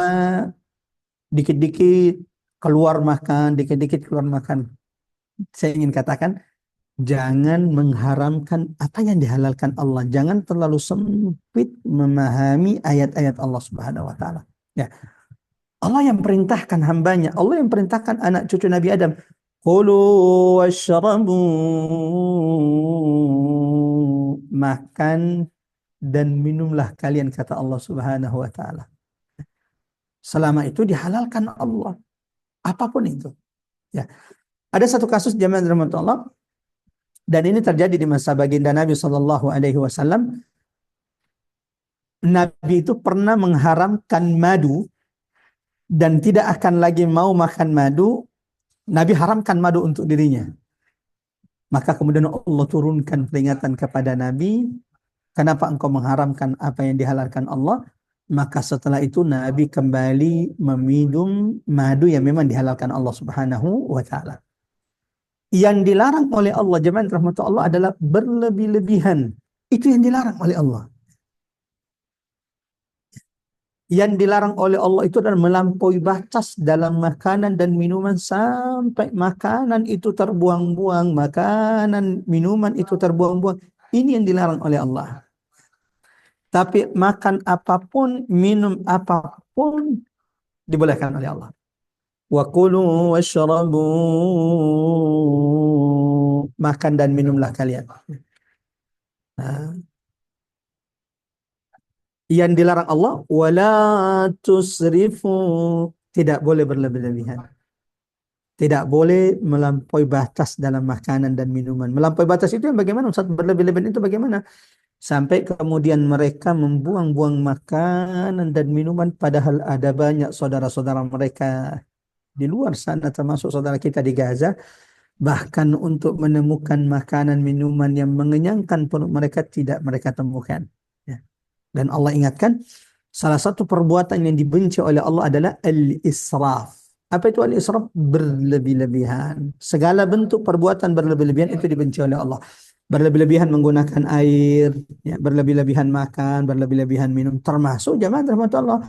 dikit-dikit keluar makan, dikit-dikit keluar makan. Saya ingin katakan, jangan mengharamkan apa yang dihalalkan Allah. Jangan terlalu sempit memahami ayat-ayat Allah Subhanahu wa taala. Ya. Allah yang perintahkan hambanya, Allah yang perintahkan anak cucu Nabi Adam, "Qulu washrabu." Makan dan minumlah kalian kata Allah Subhanahu wa taala. Selama itu dihalalkan Allah. Apapun itu. Ya. Ada satu kasus jamaah rahmatullah Allah, dan ini terjadi di masa baginda Nabi Shallallahu Alaihi Wasallam. Nabi itu pernah mengharamkan madu dan tidak akan lagi mau makan madu. Nabi haramkan madu untuk dirinya. Maka kemudian Allah turunkan peringatan kepada Nabi, kenapa engkau mengharamkan apa yang dihalalkan Allah? Maka setelah itu Nabi kembali meminum madu yang memang dihalalkan Allah Subhanahu wa taala. Yang dilarang oleh Allah jemaah rahmatullah Allah adalah berlebih-lebihan. Itu yang dilarang oleh Allah. Yang dilarang oleh Allah itu adalah melampaui batas dalam makanan dan minuman sampai makanan itu terbuang-buang, makanan, minuman itu terbuang-buang. Ini yang dilarang oleh Allah. Tapi makan apapun, minum apapun dibolehkan oleh Allah. Wa kulu washrabu. Makan dan minumlah kalian. Nah. Yang dilarang Allah, wala tusrifu. Tidak boleh berlebih-lebihan. Tidak boleh melampaui batas dalam makanan dan minuman. Melampaui batas itu yang bagaimana? Saat berlebih-lebihan itu bagaimana? Sampai kemudian mereka membuang-buang makanan dan minuman padahal ada banyak saudara-saudara mereka di luar sana termasuk saudara kita di Gaza. Bahkan untuk menemukan makanan minuman yang mengenyangkan perut mereka tidak mereka temukan. Ya. Dan Allah ingatkan salah satu perbuatan yang dibenci oleh Allah adalah al-israf. Apa itu al-israf? Berlebih-lebihan. Segala bentuk perbuatan berlebih-lebihan itu dibenci oleh Allah. Berlebih-lebihan menggunakan air, ya, berlebih-lebihan makan, berlebih-lebihan minum, termasuk jamaah rahmatullah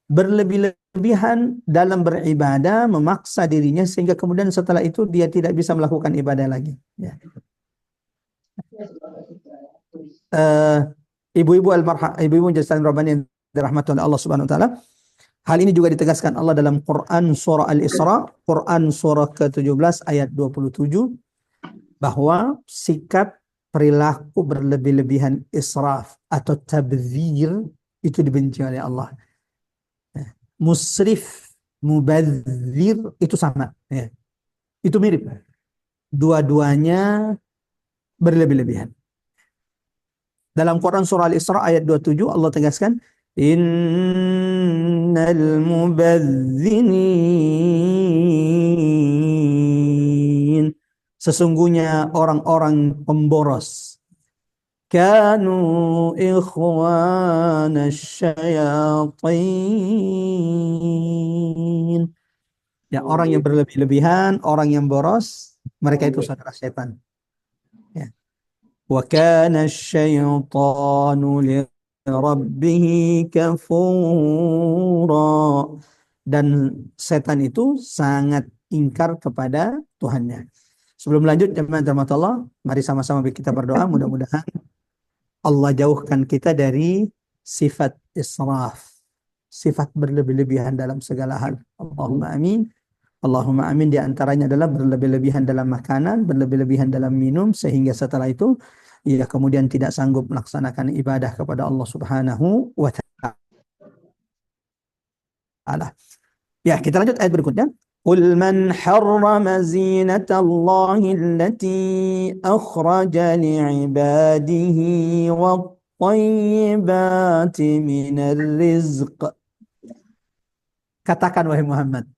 berlebih-lebihan dalam beribadah, memaksa dirinya sehingga kemudian setelah itu dia tidak bisa melakukan ibadah lagi. Ya. Ibu-ibu Jasan Rabbani yang dirahmati oleh Allah Subhanahu wa taala. Hal ini juga ditegaskan Allah dalam Quran surah Al-Isra, Quran surah ke-17 ayat 27 bahwa sikap perilaku berlebih-lebihan israf atau tabdzir itu dibenci oleh Allah. Musrif, mubadzir itu sama. Ya. Itu mirip. Dua-duanya berlebih-lebihan. Dalam Quran surah Al-Isra ayat 27 Allah tegaskan, Innal mubadzinin. Sesungguhnya orang-orang pemboros. Kanu ikhwana syayatin. Ya, orang yang berlebih-lebihan, orang yang boros, mereka itu saudara setan. Ya. Wa kana asyaitanu li rabbih kafura. Dan setan itu sangat ingkar kepada Tuhannya. Sebelum lanjut, jemaah rahmat Allah, mari sama-sama kita berdoa mudah-mudahan Allah jauhkan kita dari sifat israf, sifat berlebih-lebihan dalam segala hal. Allahumma amin. Allahumma amin. Di antaranya adalah berlebih-lebihan dalam makanan, berlebih-lebihan dalam minum, sehingga setelah itu ia kemudian tidak sanggup melaksanakan ibadah kepada Allah Subhanahu wa ta'ala. Ya, kita lanjut ayat berikutnya. Qul man harrama zinatallahi allati akhraja li'ibadihi wat-tayyibati minar rizq. Katakan wahai Muhammad,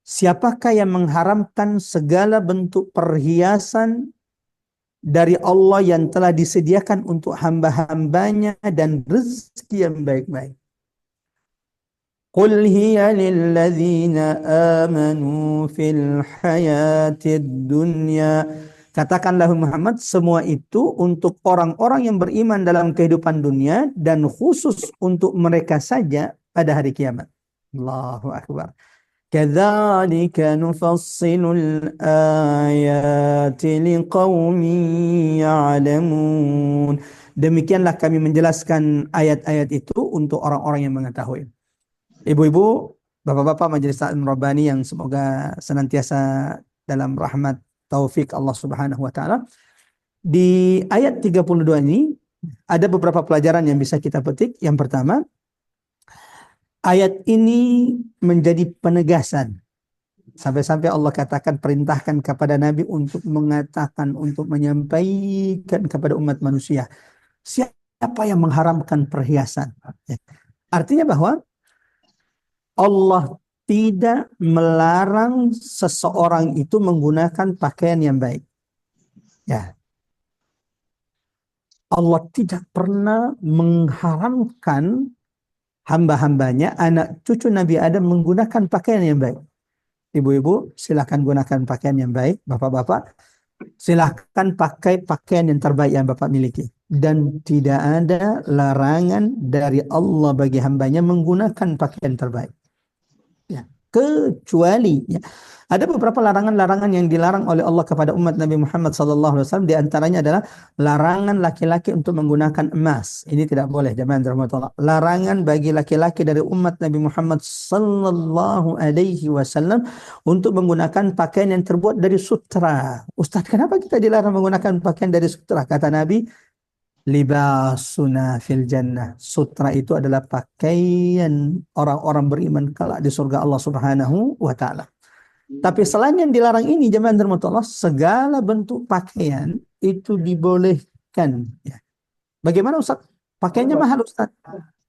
siapakah yang mengharamkan segala bentuk perhiasan dari Allah yang telah disediakan untuk hamba-hambanya dan rezeki yang baik-baik? Qul hiya lilladzina amanu fil hayatid dunya. Katakanlah Muhammad, semua itu untuk orang-orang yang beriman dalam kehidupan dunia dan khusus untuk mereka saja pada hari kiamat. Allahu Akbar. Kadzalika nufassilul ayati liqaumin ya'lamun. Demikianlah kami menjelaskan ayat-ayat itu untuk orang-orang yang mengetahui. Ibu-ibu, bapak-bapak Majelis Ta'lim Rabbani yang semoga senantiasa dalam rahmat taufik Allah Subhanahu wa taala. Di ayat 32 ini ada beberapa pelajaran yang bisa kita petik. Yang pertama, ayat ini menjadi penegasan. Sampai-sampai Allah katakan, perintahkan kepada Nabi untuk mengatakan, untuk menyampaikan kepada umat manusia, siapa yang mengharamkan perhiasan. Artinya bahwa Allah tidak melarang seseorang itu menggunakan pakaian yang baik. Ya. Allah tidak pernah mengharamkan hamba-hambanya, anak cucu Nabi Adam menggunakan pakaian yang baik. Ibu-ibu, silakan gunakan pakaian yang baik. Bapak-bapak, silakan pakai pakaian yang terbaik yang Bapak miliki. Dan tidak ada larangan dari Allah bagi hambanya menggunakan pakaian terbaik. Ya, kecuali ya, ada beberapa larangan-larangan yang dilarang oleh Allah kepada umat Nabi Muhammad SAW. Di antaranya adalah larangan laki-laki untuk menggunakan emas. Ini tidak boleh, jemaah rahmatullah. Larangan bagi laki-laki dari umat Nabi Muhammad SAW untuk menggunakan pakaian yang terbuat dari sutra. Ustaz, kenapa kita dilarang menggunakan pakaian dari sutra? Kata Nabi, libasuna fil jannah. Sutra itu adalah pakaian orang-orang beriman kelak di surga Allah Subhanahu wa taala. Tapi selain yang dilarang ini, jemaah rahmatullah, segala bentuk pakaian itu dibolehkan. Ya. Bagaimana Ustaz? Pakaiannya mahal Ustaz?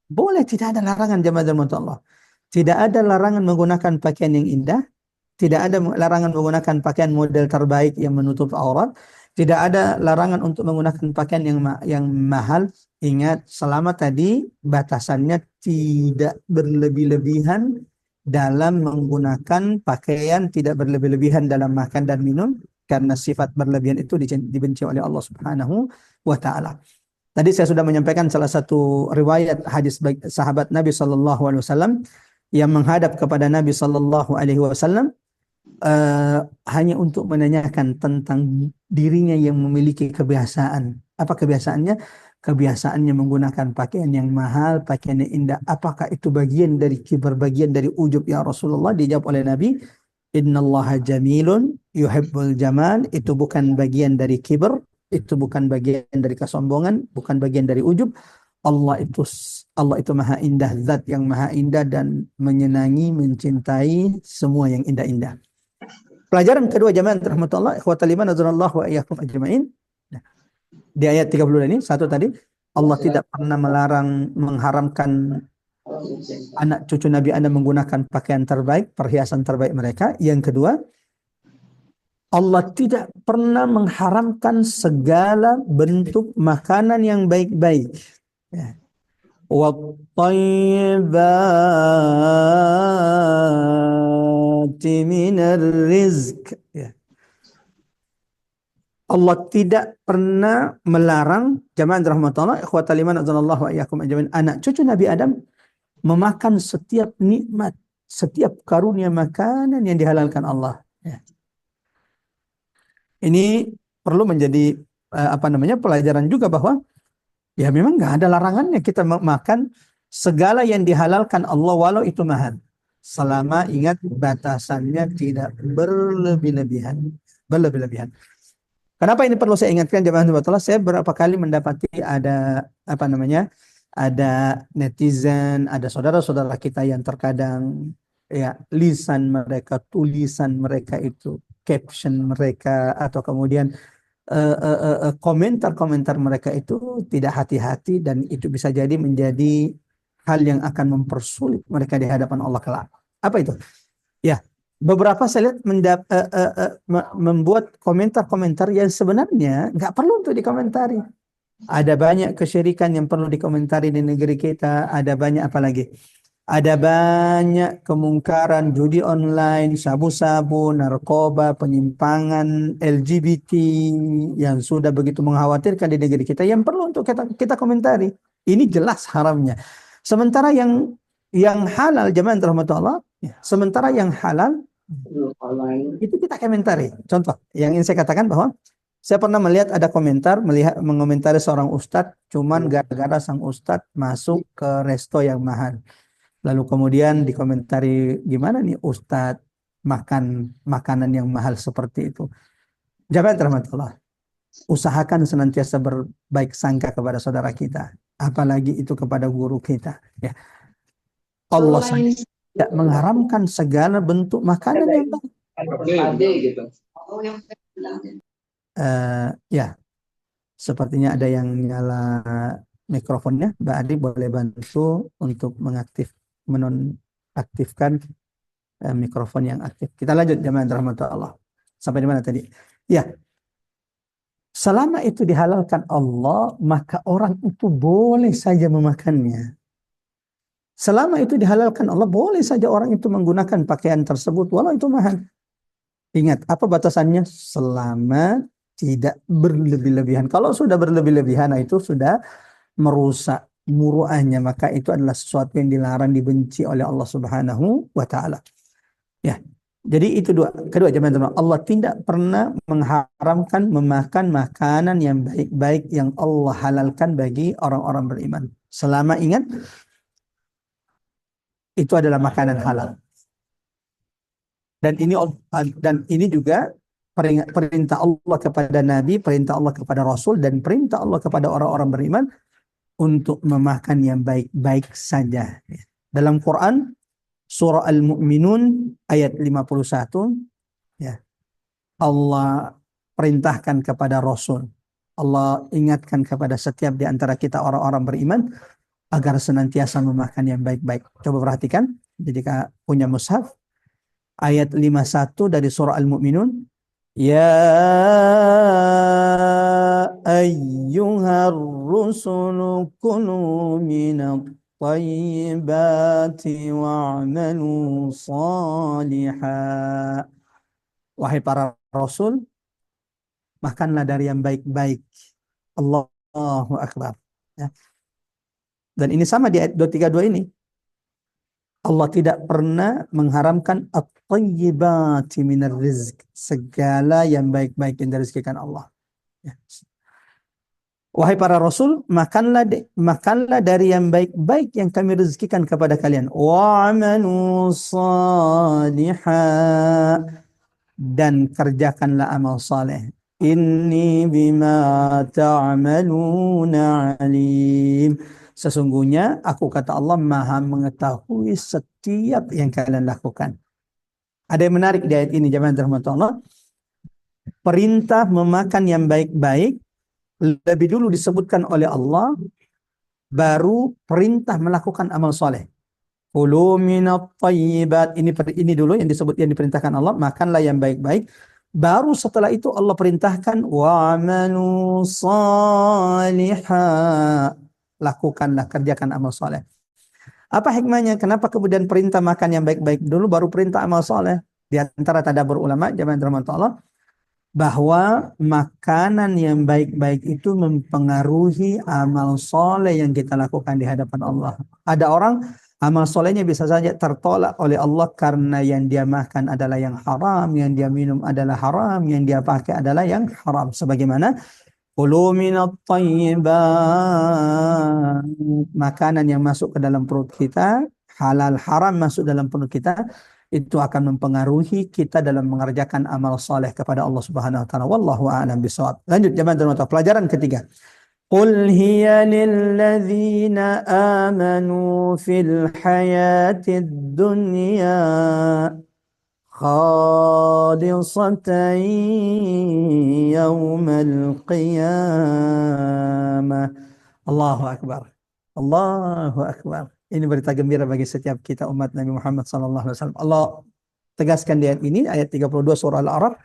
Boleh, tidak ada larangan, jemaah rahmatullah. Tidak ada larangan menggunakan pakaian yang indah. Tidak ada larangan menggunakan pakaian model terbaik yang menutup aurat. Tidak ada larangan untuk menggunakan pakaian yang mahal. Ingat, selama tadi batasannya tidak berlebih-lebihan dalam menggunakan pakaian, tidak berlebih-lebihan dalam makan dan minum, karena sifat berlebihan itu dibenci oleh Allah Subhanahu wa taala. Tadi saya sudah menyampaikan salah satu riwayat hadis sahabat Nabi sallallahu alaihi wasallam yang menghadap kepada Nabi sallallahu alaihi wasallam hanya untuk menanyakan tentang dirinya yang memiliki kebiasaan. Apa kebiasaannya? Kebiasaannya menggunakan pakaian yang mahal, pakaian yang indah. Apakah itu bagian dari kibar, bagian dari ujub ya Rasulullah? Dijawab oleh Nabi, Innallaha jamilun yuhibbul jamal. Itu bukan bagian dari kibar, itu bukan bagian dari kesombongan, bukan bagian dari ujub. Allah itu maha indah, zat yang maha indah dan menyenangi, mencintai semua yang indah-indah. Pelajaran kedua jamaah rahmatullah ikhwatal iman azanallahu wa iyyakum ajmain. Nah, di ayat 30 ini satu tadi Allah tidak pernah mengharamkan anak cucu Nabi Anda menggunakan pakaian terbaik, perhiasan terbaik mereka. Yang kedua, Allah tidak pernah mengharamkan segala bentuk makanan yang baik-baik. Ya. وَالطَّيِّبَاتِ مِنَ الرِّزْقِ. Ya. Allah tidak pernah melarang jamaah rahmatullah ikhwatal iman azanallahu wa iyyakum ajmain anak cucu Nabi Adam memakan setiap nikmat, setiap karunia makanan yang dihalalkan Allah. Ya. Ini perlu menjadi pelajaran juga bahwa ya memang nggak ada larangannya kita makan segala yang dihalalkan Allah walau itu mahal. Selama ingat batasannya tidak berlebih-lebihan. Berlebih-lebihan. Kenapa ini perlu saya ingatkan jemaah Allah? Saya beberapa kali mendapati ada ada netizen, ada saudara-saudara kita yang terkadang ya tulisan mereka itu, caption mereka atau kemudian komentar-komentar mereka itu tidak hati-hati dan itu bisa jadi menjadi hal yang akan mempersulit mereka di hadapan Allah kelak. Apa itu? Ya, beberapa saya lihat membuat komentar-komentar yang sebenarnya nggak perlu untuk dikomentari. Ada banyak kesyirikan yang perlu dikomentari di negeri kita. Ada banyak apalagi. Ada banyak kemungkaran judi online, sabu-sabu, narkoba, penyimpangan, LGBT yang sudah begitu mengkhawatirkan di negeri kita yang perlu untuk kita komentari. Ini jelas haramnya. Sementara yang halal jemaah rahmatullah, sementara yang halal itu kita komentari. Contoh yang ingin saya katakan bahwa saya pernah melihat ada mengomentari seorang ustadz cuman gara-gara sang ustadz masuk ke resto yang mahal. Lalu kemudian dikomentari gimana nih ustadz makan makanan yang mahal seperti itu. Jamaah rahmatullah, usahakan senantiasa berbaik sangka kepada saudara kita, apalagi itu kepada guru kita. Ya. Allah tidak mengharamkan segala bentuk makanan yang baik. Ya, sepertinya ada yang nyala mikrofonnya. Mbak Adi boleh bantu untuk menonaktifkan mikrofon yang aktif. Kita lanjut jamaah rahmatullah. Sampai di mana tadi? Ya. Selama itu dihalalkan Allah, maka orang itu boleh saja memakannya. Selama itu dihalalkan Allah, boleh saja orang itu menggunakan pakaian tersebut walau itu mahal. Ingat, apa batasannya? Selama tidak berlebih-lebihan. Kalau sudah berlebih-lebihan, itu sudah merusak muruahnya, maka itu adalah sesuatu yang dilarang, dibenci oleh Allah Subhanahu wa taala. Ya. Jadi itu kedua jemaah Allah tidak pernah mengharamkan memakan makanan yang baik-baik yang Allah halalkan bagi orang-orang beriman. Selama ingat itu adalah makanan halal. Dan ini juga perintah Allah kepada Nabi, perintah Allah kepada Rasul, dan perintah Allah kepada orang-orang beriman untuk memakan yang baik-baik saja. Dalam Quran surah Al-Mu'minun ayat 51 ya. Allah perintahkan kepada Rasul. Allah ingatkan kepada setiap di antara kita orang-orang beriman agar senantiasa memakan yang baik-baik. Coba perhatikan, jika punya mushaf ayat 51 dari surah Al-Mu'minun. Ya ayyuhar rusulu kulu minat tayyibati wa'malu salihah. Wahai para rasul, makanlah dari yang baik-baik. Allahu Akbar. Ya. Dan ini sama di ayat 232 ini. Allah tidak pernah mengharamkan at-tayyibati minar rizq, segala yang baik-baik yang dirizkikan Allah. Ya. Wahai para rasul, makanlah dari yang baik-baik yang kami rezekikan kepada kalian. Wa'malu salihah, dan kerjakanlah amal saleh. Inni bima ta'maluna alim. Sesungguhnya aku, kata Allah, maha mengetahui setiap yang kalian lakukan. Ada yang menarik di ayat ini, jemaah rahmat Allah. Perintah memakan yang baik-baik lebih dulu disebutkan oleh Allah, baru perintah melakukan amal soleh. Kulu minat thayyibat. Ini dulu yang disebut, yang diperintahkan Allah, makanlah yang baik-baik. Baru setelah itu Allah perintahkan wa'amalu salihah. Lakukanlah, kerjakan amal soleh. Apa hikmahnya? Kenapa kemudian perintah makan yang baik-baik dulu, baru perintah amal soleh? Di antara tadabbur ulama zaman Allah, bahwa makanan yang baik-baik itu mempengaruhi amal soleh yang kita lakukan di hadapan Allah. Ada orang amal solehnya bisa saja tertolak oleh Allah karena yang dia makan adalah yang haram, yang dia minum adalah haram, yang dia pakai adalah yang haram. Sebagaimana kulu minat thayyibat, makanan yang masuk ke dalam perut kita, halal haram masuk dalam perut kita, itu akan mempengaruhi kita dalam mengerjakan amal soleh kepada Allah Subhanahu wa taala. Wallahu a'lam bishawab. Lanjut jemaah dan pelajaran ketiga. Qul hiya lilladzina amanu fil hayatid dunya khalisatan yaumal qiyamah. Allahu akbar. Allahu akbar. Ini berita gembira bagi setiap kita umat Nabi Muhammad SAW. Allah tegaskan di ayat ini, ayat 32 surah Al-A'raf,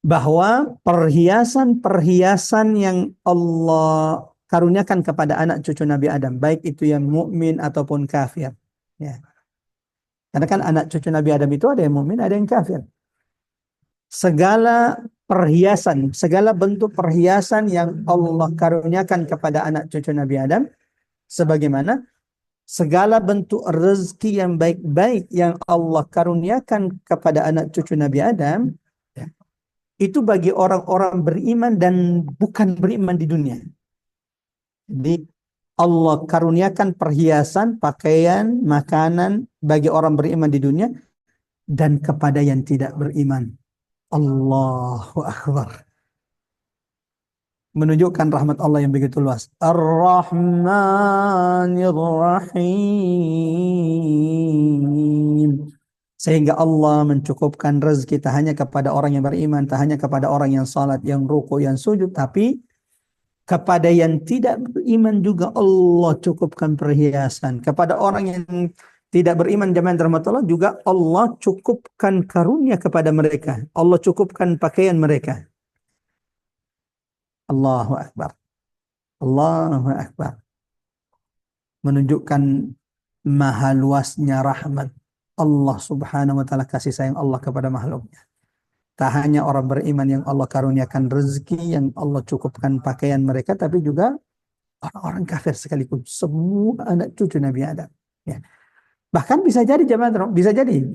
bahwa perhiasan-perhiasan yang Allah karuniakan kepada anak cucu Nabi Adam, baik itu yang mukmin ataupun kafir. Ya. Karena kan anak cucu Nabi Adam itu ada yang mukmin, ada yang kafir. Segala perhiasan, segala bentuk perhiasan yang Allah karuniakan kepada anak cucu Nabi Adam, sebagaimana segala bentuk rezeki yang baik-baik yang Allah karuniakan kepada anak cucu Nabi Adam, ya, itu bagi orang-orang beriman dan bukan beriman di dunia. Jadi Allah karuniakan perhiasan, pakaian, makanan bagi orang beriman di dunia dan kepada yang tidak beriman. Allahu Akbar. Menunjukkan rahmat Allah yang begitu luas. Ar-Rahmanir Rahim. Sehingga Allah mencukupkan rezeki tak hanya kepada orang yang beriman, tak hanya kepada orang yang salat, yang ruku, yang sujud, tapi kepada yang tidak beriman juga Allah cukupkan perhiasan. Kepada orang yang tidak beriman jemaah rahmat Allah juga Allah cukupkan karunia kepada mereka. Allah cukupkan pakaian mereka. Allahu Akbar. Allahu Akbar. Menunjukkan maha luasnya rahmat Allah Subhanahu wa taala, kasih sayang Allah kepada makhluknya. Tak hanya orang beriman yang Allah karuniakan rezeki, yang Allah cukupkan pakaian mereka, tapi juga orang-orang kafir sekalipun, semua anak cucu Nabi Adam. Ya. Bahkan bisa jadi jemaah, bisa jadi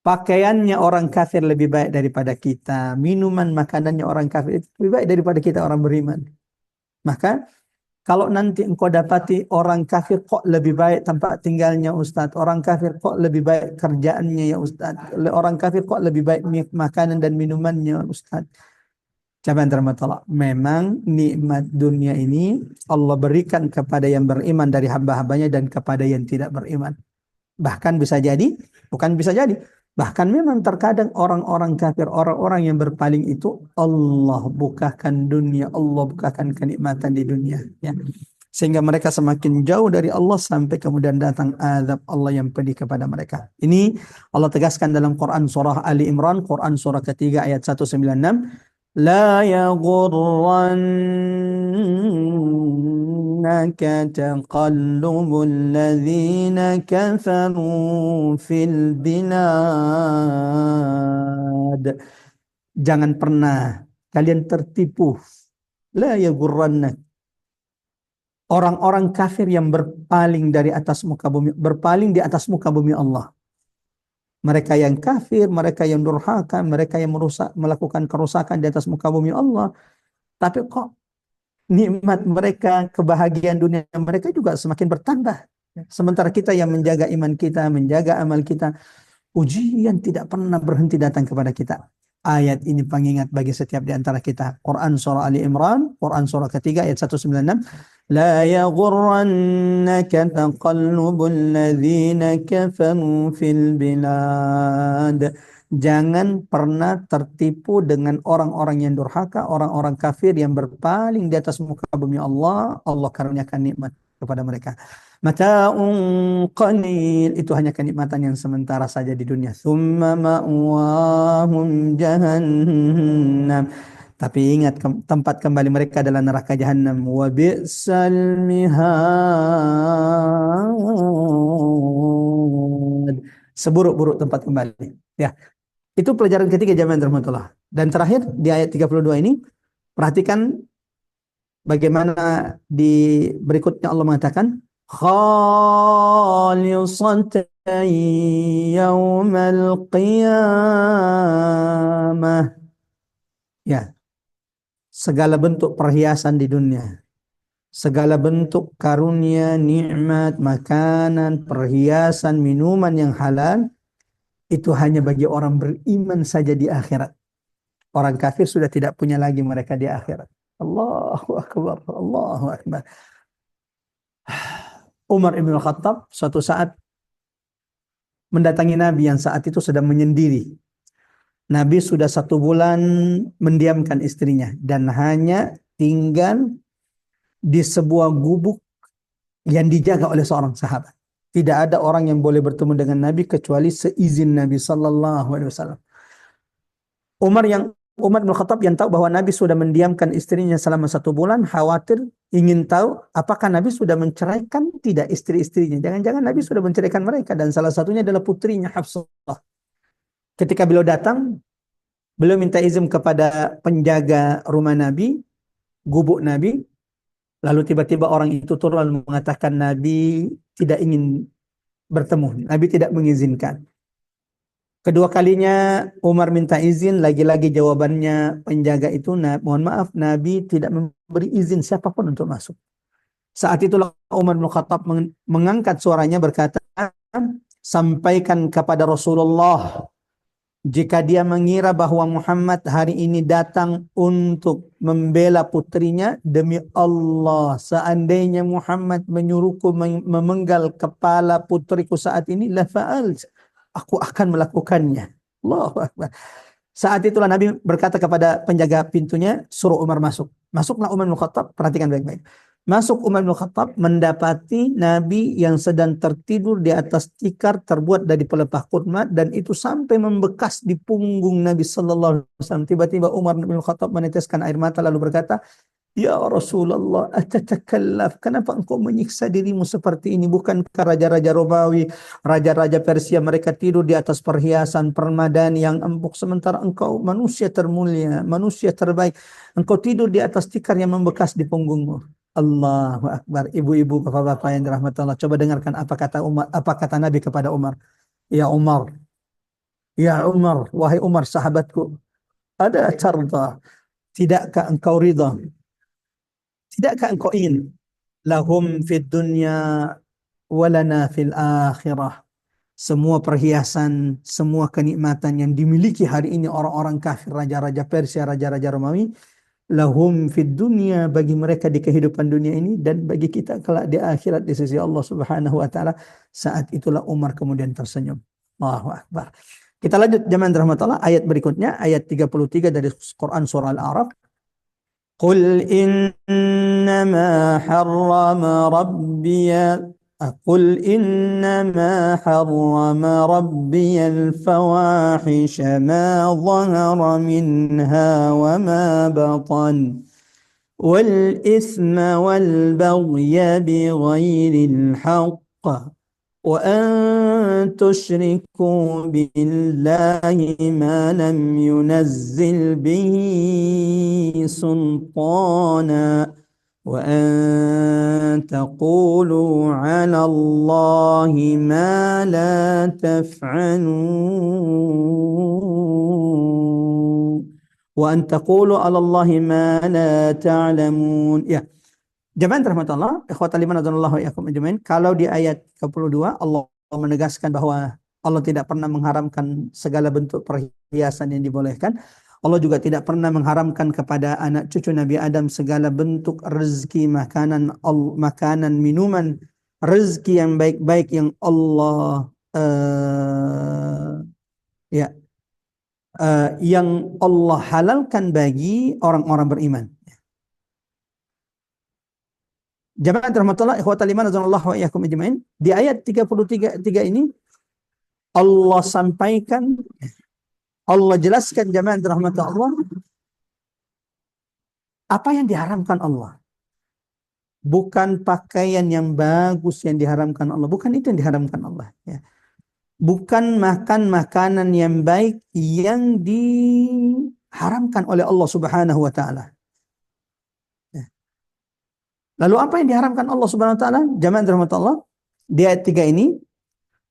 pakaiannya orang kafir lebih baik daripada kita, minuman makanannya orang kafir itu lebih baik daripada kita orang beriman. Maka kalau nanti engkau dapati orang kafir kok lebih baik tempat tinggalnya Ustadz, orang kafir kok lebih baik kerjaannya ya Ustadz, orang kafir kok lebih baik makanan dan minumannya Ustadz. Jangan termatalak. Memang nikmat dunia ini Allah berikan kepada yang beriman dari hamba-hambanya dan kepada yang tidak beriman. Bahkan bisa jadi, bukan bisa jadi, bahkan memang terkadang orang-orang kafir, orang-orang yang berpaling itu Allah bukakan dunia, Allah bukakan kenikmatan di dunia, ya. Sehingga mereka semakin jauh dari Allah sampai kemudian datang azab Allah yang pedih kepada mereka. Ini Allah tegaskan dalam Quran surah Ali Imran, Quran surah ketiga ayat 196. La yaghurrannaka taqallubul ladzina kafaru fil bilad. Jangan pernah kalian tertipu. La yaghurrannak. Orang-orang kafir yang berpaling dari atas muka bumi, berpaling di atas muka bumi Allah. Mereka yang kafir, mereka yang durhaka, mereka yang merusak, melakukan kerusakan di atas muka bumi Allah. Tapi kok nikmat mereka, kebahagiaan dunia mereka juga semakin bertambah. Sementara kita yang menjaga iman kita, menjaga amal kita, ujian tidak pernah berhenti datang kepada kita. Ayat ini pengingat bagi setiap di antara kita. Quran surah Ali Imran, Quran surah ketiga ayat 196. La yaghurrannaka taqallubul ladzina kafaru fil bilad. Jangan pernah tertipu dengan orang-orang yang durhaka, orang-orang kafir yang berpaling di atas muka bumi Allah. Allah karuniakan nikmat kepada mereka. Mata'un qalil, itu hanya kenikmatan yang sementara saja di dunia. Tsumma ma'wahum jahannam. Tapi ingat tempat kembali mereka adalah neraka jahanam. Wa bi'sal mihad. Seburuk-buruk tempat kembali. Ya, itu pelajaran ketiga jamaah rahmatullah. Dan terakhir di ayat 32 ini, perhatikan bagaimana di berikutnya Allah mengatakan khalisatan yaumal qiyamah. Ya, segala bentuk perhiasan di dunia, segala bentuk karunia, nikmat, makanan, perhiasan, minuman yang halal itu hanya bagi orang beriman saja di akhirat. Orang kafir sudah tidak punya lagi mereka di akhirat. Allahu akbar, Allahu akbar. Umar ibn Khattab suatu saat mendatangi Nabi yang saat itu sedang menyendiri. Nabi sudah 1 bulan mendiamkan istrinya dan hanya tinggal di sebuah gubuk yang dijaga oleh seorang sahabat. Tidak ada orang yang boleh bertemu dengan Nabi kecuali seizin Nabi sallallahu alaihi wasallam. Umar bin Khattab yang tahu bahwa Nabi sudah mendiamkan istrinya selama 1 bulan, khawatir ingin tahu apakah Nabi sudah menceraikan tidak istri-istrinya. Jangan-jangan Nabi sudah menceraikan mereka dan salah satunya adalah putrinya Hafsah. Ketika beliau datang, beliau minta izin kepada penjaga rumah Nabi, gubuk Nabi. Lalu tiba-tiba orang itu turun lalu mengatakan Nabi tidak ingin bertemu. Nabi tidak mengizinkan. Kedua kalinya Umar minta izin, lagi-lagi jawabannya penjaga itu, mohon maaf, Nabi tidak memberi izin siapapun untuk masuk. Saat itulah Umar bin Khattab mengangkat suaranya berkata, sampaikan kepada Rasulullah jika dia mengira bahwa Muhammad hari ini datang untuk membela putrinya, demi Allah, seandainya Muhammad menyuruhku memenggal kepala putriku saat ini, la fa'al, aku akan melakukannya. Allahu Akbar. Saat itulah Nabi berkata kepada penjaga pintunya, suruh Umar masuk. Masuklah Umar bin Khattab, perhatikan baik-baik. Masuk Umar bin Khattab mendapati Nabi yang sedang tertidur di atas tikar terbuat dari pelepah kurma dan itu sampai membekas di punggung Nabi sallallahu alaihi wasallam. Tiba-tiba Umar bin Khattab meneteskan air mata lalu berkata, "Ya Rasulullah, atatakallaf, kenapa engkau menyiksa dirimu seperti ini? Bukankah raja-raja Romawi, raja-raja Persia mereka tidur di atas perhiasan permadani yang empuk, sementara engkau manusia termulia, manusia terbaik, engkau tidur di atas tikar yang membekas di punggungmu." Allahu Akbar. Ibu-ibu, bapak-bapak yang dirahmati Allah, coba dengarkan apa kata Umar, apa kata Nabi kepada Umar. Ya Umar, ya Umar, wahai Umar sahabatku, ada tarda, tidakkah engkau ridha? Tidakkah engkau ingin lahum fid dunya walana fil akhirah, semua perhiasan, semua kenikmatan yang dimiliki hari ini orang-orang kafir, raja-raja Persia, raja-raja Romawi, lahum fid dunya, bagi mereka di kehidupan dunia ini, dan bagi kita kelak di akhirat di sisi Allah Subhanahu wa taala. Saat itulah Umar kemudian tersenyum. Allahu Akbar. Kita lanjut jemaah rahmatullah, ayat berikutnya ayat 33 dari Quran surah Al-A'raf. Qul innama harrama rabbiya قل إنما حرم ربي الفواحش ما ظهر منها وما بطن والإثم والبغي بغير الحق وأن تشركوا بالله ما لم ينزل به سلطانا وأن تقولوا على الله ما لا تفعلون وأن تقولوا على الله ما لا تعلمون. Ya, jemaah rahmatullah, ikhwatal iman adzanallahu wa iyyakum ajmain. Kalau di ayat 32 Allah menegaskan bahwa Allah tidak pernah mengharamkan segala bentuk perhiasan yang dibolehkan. Allah juga tidak pernah mengharamkan kepada anak cucu Nabi Adam segala bentuk rezeki, makanan, minuman, rezeki yang baik-baik yang Allah ya yang Allah halalkan bagi orang-orang beriman. Jamaah rahmatullah ikhwatal iman azanallahu wa iyyakum ajmain. Di ayat 33 ini Allah sampaikan, Allah jelaskan jamaah rahmatullah Allah apa yang diharamkan Allah. Bukan pakaian yang bagus yang diharamkan Allah, bukan itu yang diharamkan Allah ya. Bukan makan makanan yang baik yang diharamkan oleh Allah Subhanahu wa taala. Lalu apa yang diharamkan Allah Subhanahu wa taala? Jamaah rahmatullah Allah, di ayat 3 ini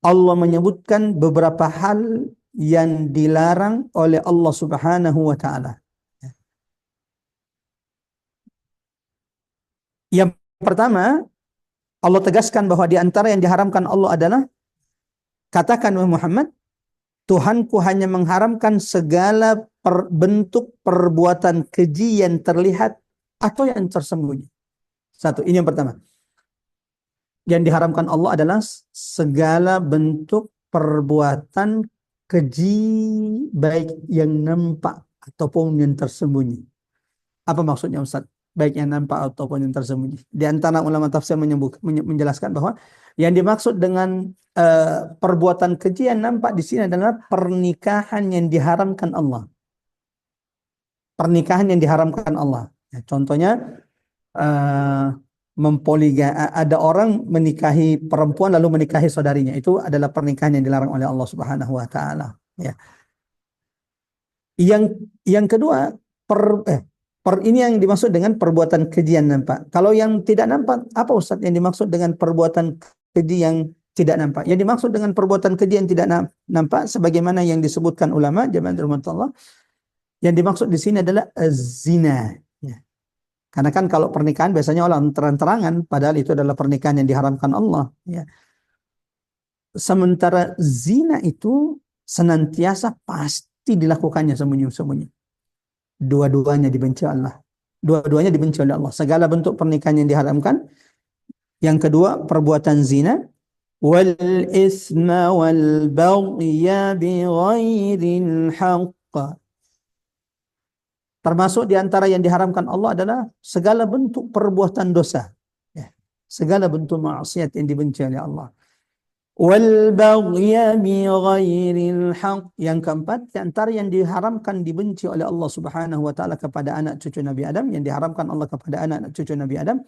Allah menyebutkan beberapa hal yang dilarang oleh Allah Subhanahu wa taala. Yang pertama, Allah tegaskan bahwa di antara yang diharamkan Allah adalah, katakan wahai Muhammad, Tuhanku hanya mengharamkan segala bentuk perbuatan keji yang terlihat atau yang tersembunyi. Satu, ini yang pertama. Yang diharamkan Allah adalah segala bentuk perbuatan keji, baik yang nampak ataupun yang tersembunyi. Apa maksudnya Ustaz? Baik yang nampak ataupun yang tersembunyi. Di antara ulama tafsir menjelaskan bahwa yang dimaksud dengan perbuatan keji yang nampak di sini adalah pernikahan yang diharamkan Allah. Pernikahan yang diharamkan Allah. Ya, contohnya ada orang menikahi perempuan lalu menikahi saudarinya, itu adalah pernikahan yang dilarang oleh Allah Subhanahu wa taala ya. Yang kedua, ini yang dimaksud dengan perbuatan keji yang nampak. Kalau yang tidak nampak, apa Ustaz yang dimaksud dengan perbuatan keji yang tidak nampak? Yang dimaksud dengan perbuatan keji yang tidak nampak sebagaimana yang disebutkan ulama jamaah rahmatullah, yang dimaksud di sini adalah zina ya. Karena kan kalau pernikahan biasanya orang terang-terangan, padahal itu adalah pernikahan yang diharamkan Allah. Ya. Sementara zina itu senantiasa pasti dilakukannya sembunyi-sembunyi. Dua-duanya dibenci Allah. Dua-duanya dibenci oleh Allah. Segala bentuk pernikahan yang diharamkan. Yang kedua, perbuatan zina. Wal isma wal baghya bi ghairil haqq. Termasuk di antara yang diharamkan Allah adalah segala bentuk perbuatan dosa. Ya. Segala bentuk maksiat yang dibenci oleh Allah. Wal baghya bi ghairil haqq. Yang keempat, di antara yang diharamkan dibenci oleh Allah Subhanahu wa taala kepada anak cucu Nabi Adam, yang diharamkan Allah kepada anak cucu Nabi Adam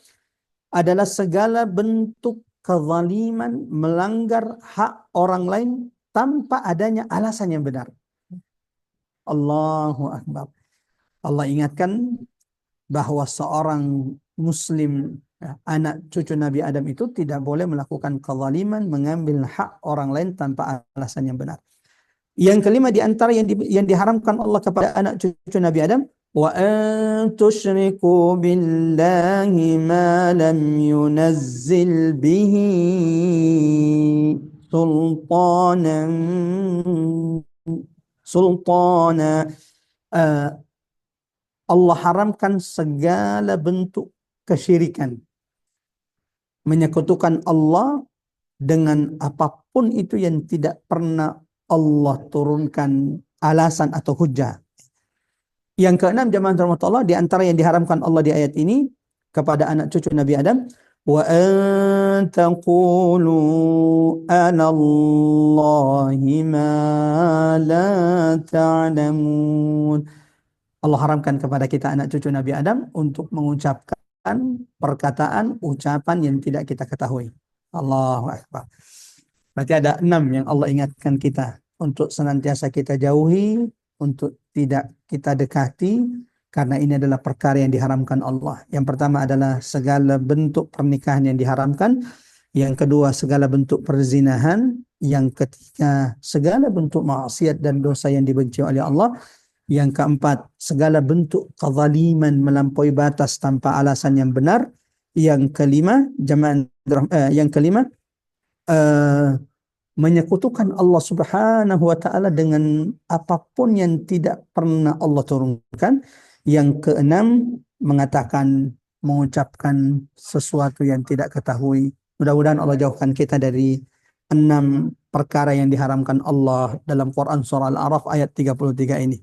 adalah segala bentuk kezaliman, melanggar hak orang lain tanpa adanya alasan yang benar. Allahu akbar. Allah ingatkan bahwa seorang muslim, anak cucu Nabi Adam itu tidak boleh melakukan kezaliman, mengambil hak orang lain tanpa alasan yang benar. Yang kelima di antara yang diharamkan Allah kepada anak cucu Nabi Adam, wa an tusyriku billahi ma lam yunazzil bihi sultana. Allah haramkan segala bentuk kesyirikan. Menyekutukan Allah dengan apapun itu yang tidak pernah Allah turunkan alasan atau hujah. Yang keenam jamaah rahmatullah, di antara yang diharamkan Allah di ayat ini kepada anak cucu Nabi Adam, wa an taqulu 'ala Allahi ma la ta'lamun. Allah haramkan kepada kita anak cucu Nabi Adam untuk mengucapkan perkataan, ucapan yang tidak kita ketahui. Allahu Akbar. Berarti ada 6 yang Allah ingatkan kita untuk senantiasa kita jauhi, untuk tidak kita dekati, karena ini adalah perkara yang diharamkan Allah. Yang pertama adalah segala bentuk pernikahan yang diharamkan. Yang kedua, segala bentuk perzinahan. Yang ketiga, segala bentuk maksiat dan dosa yang dibenci oleh Allah. Yang keempat, segala bentuk kezaliman melampaui batas tanpa alasan yang benar. Yang kelima, menyekutukan Allah Subhanahu wa taala dengan apapun yang tidak pernah Allah turunkan. Yang keenam, mengucapkan sesuatu yang tidak ketahui. Mudah-mudahan Allah jauhkan kita dari 6 perkara yang diharamkan Allah dalam Quran surah Al-A'raf ayat 33 ini.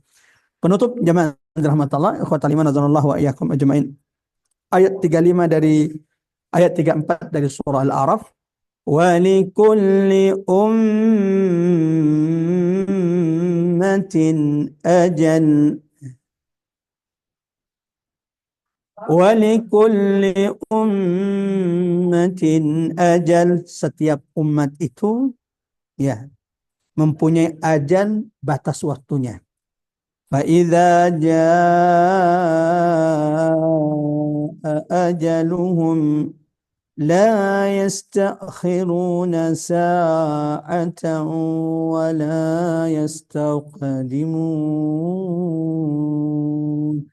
Penutup jamaah rahmatullah, ikhwatal iman azanallahu wa iyyakum ajmain. Ayat 35 dari ayat 34 dari surah Al-A'raf. Wa likulli ummatin ajal Walikulli ummatin ajal. Setiap umat itu ya mempunyai ajal, batas waktunya. Fa idza jaa ajaluhum la yastakhiruna sa'atan wa la yastaqdimun.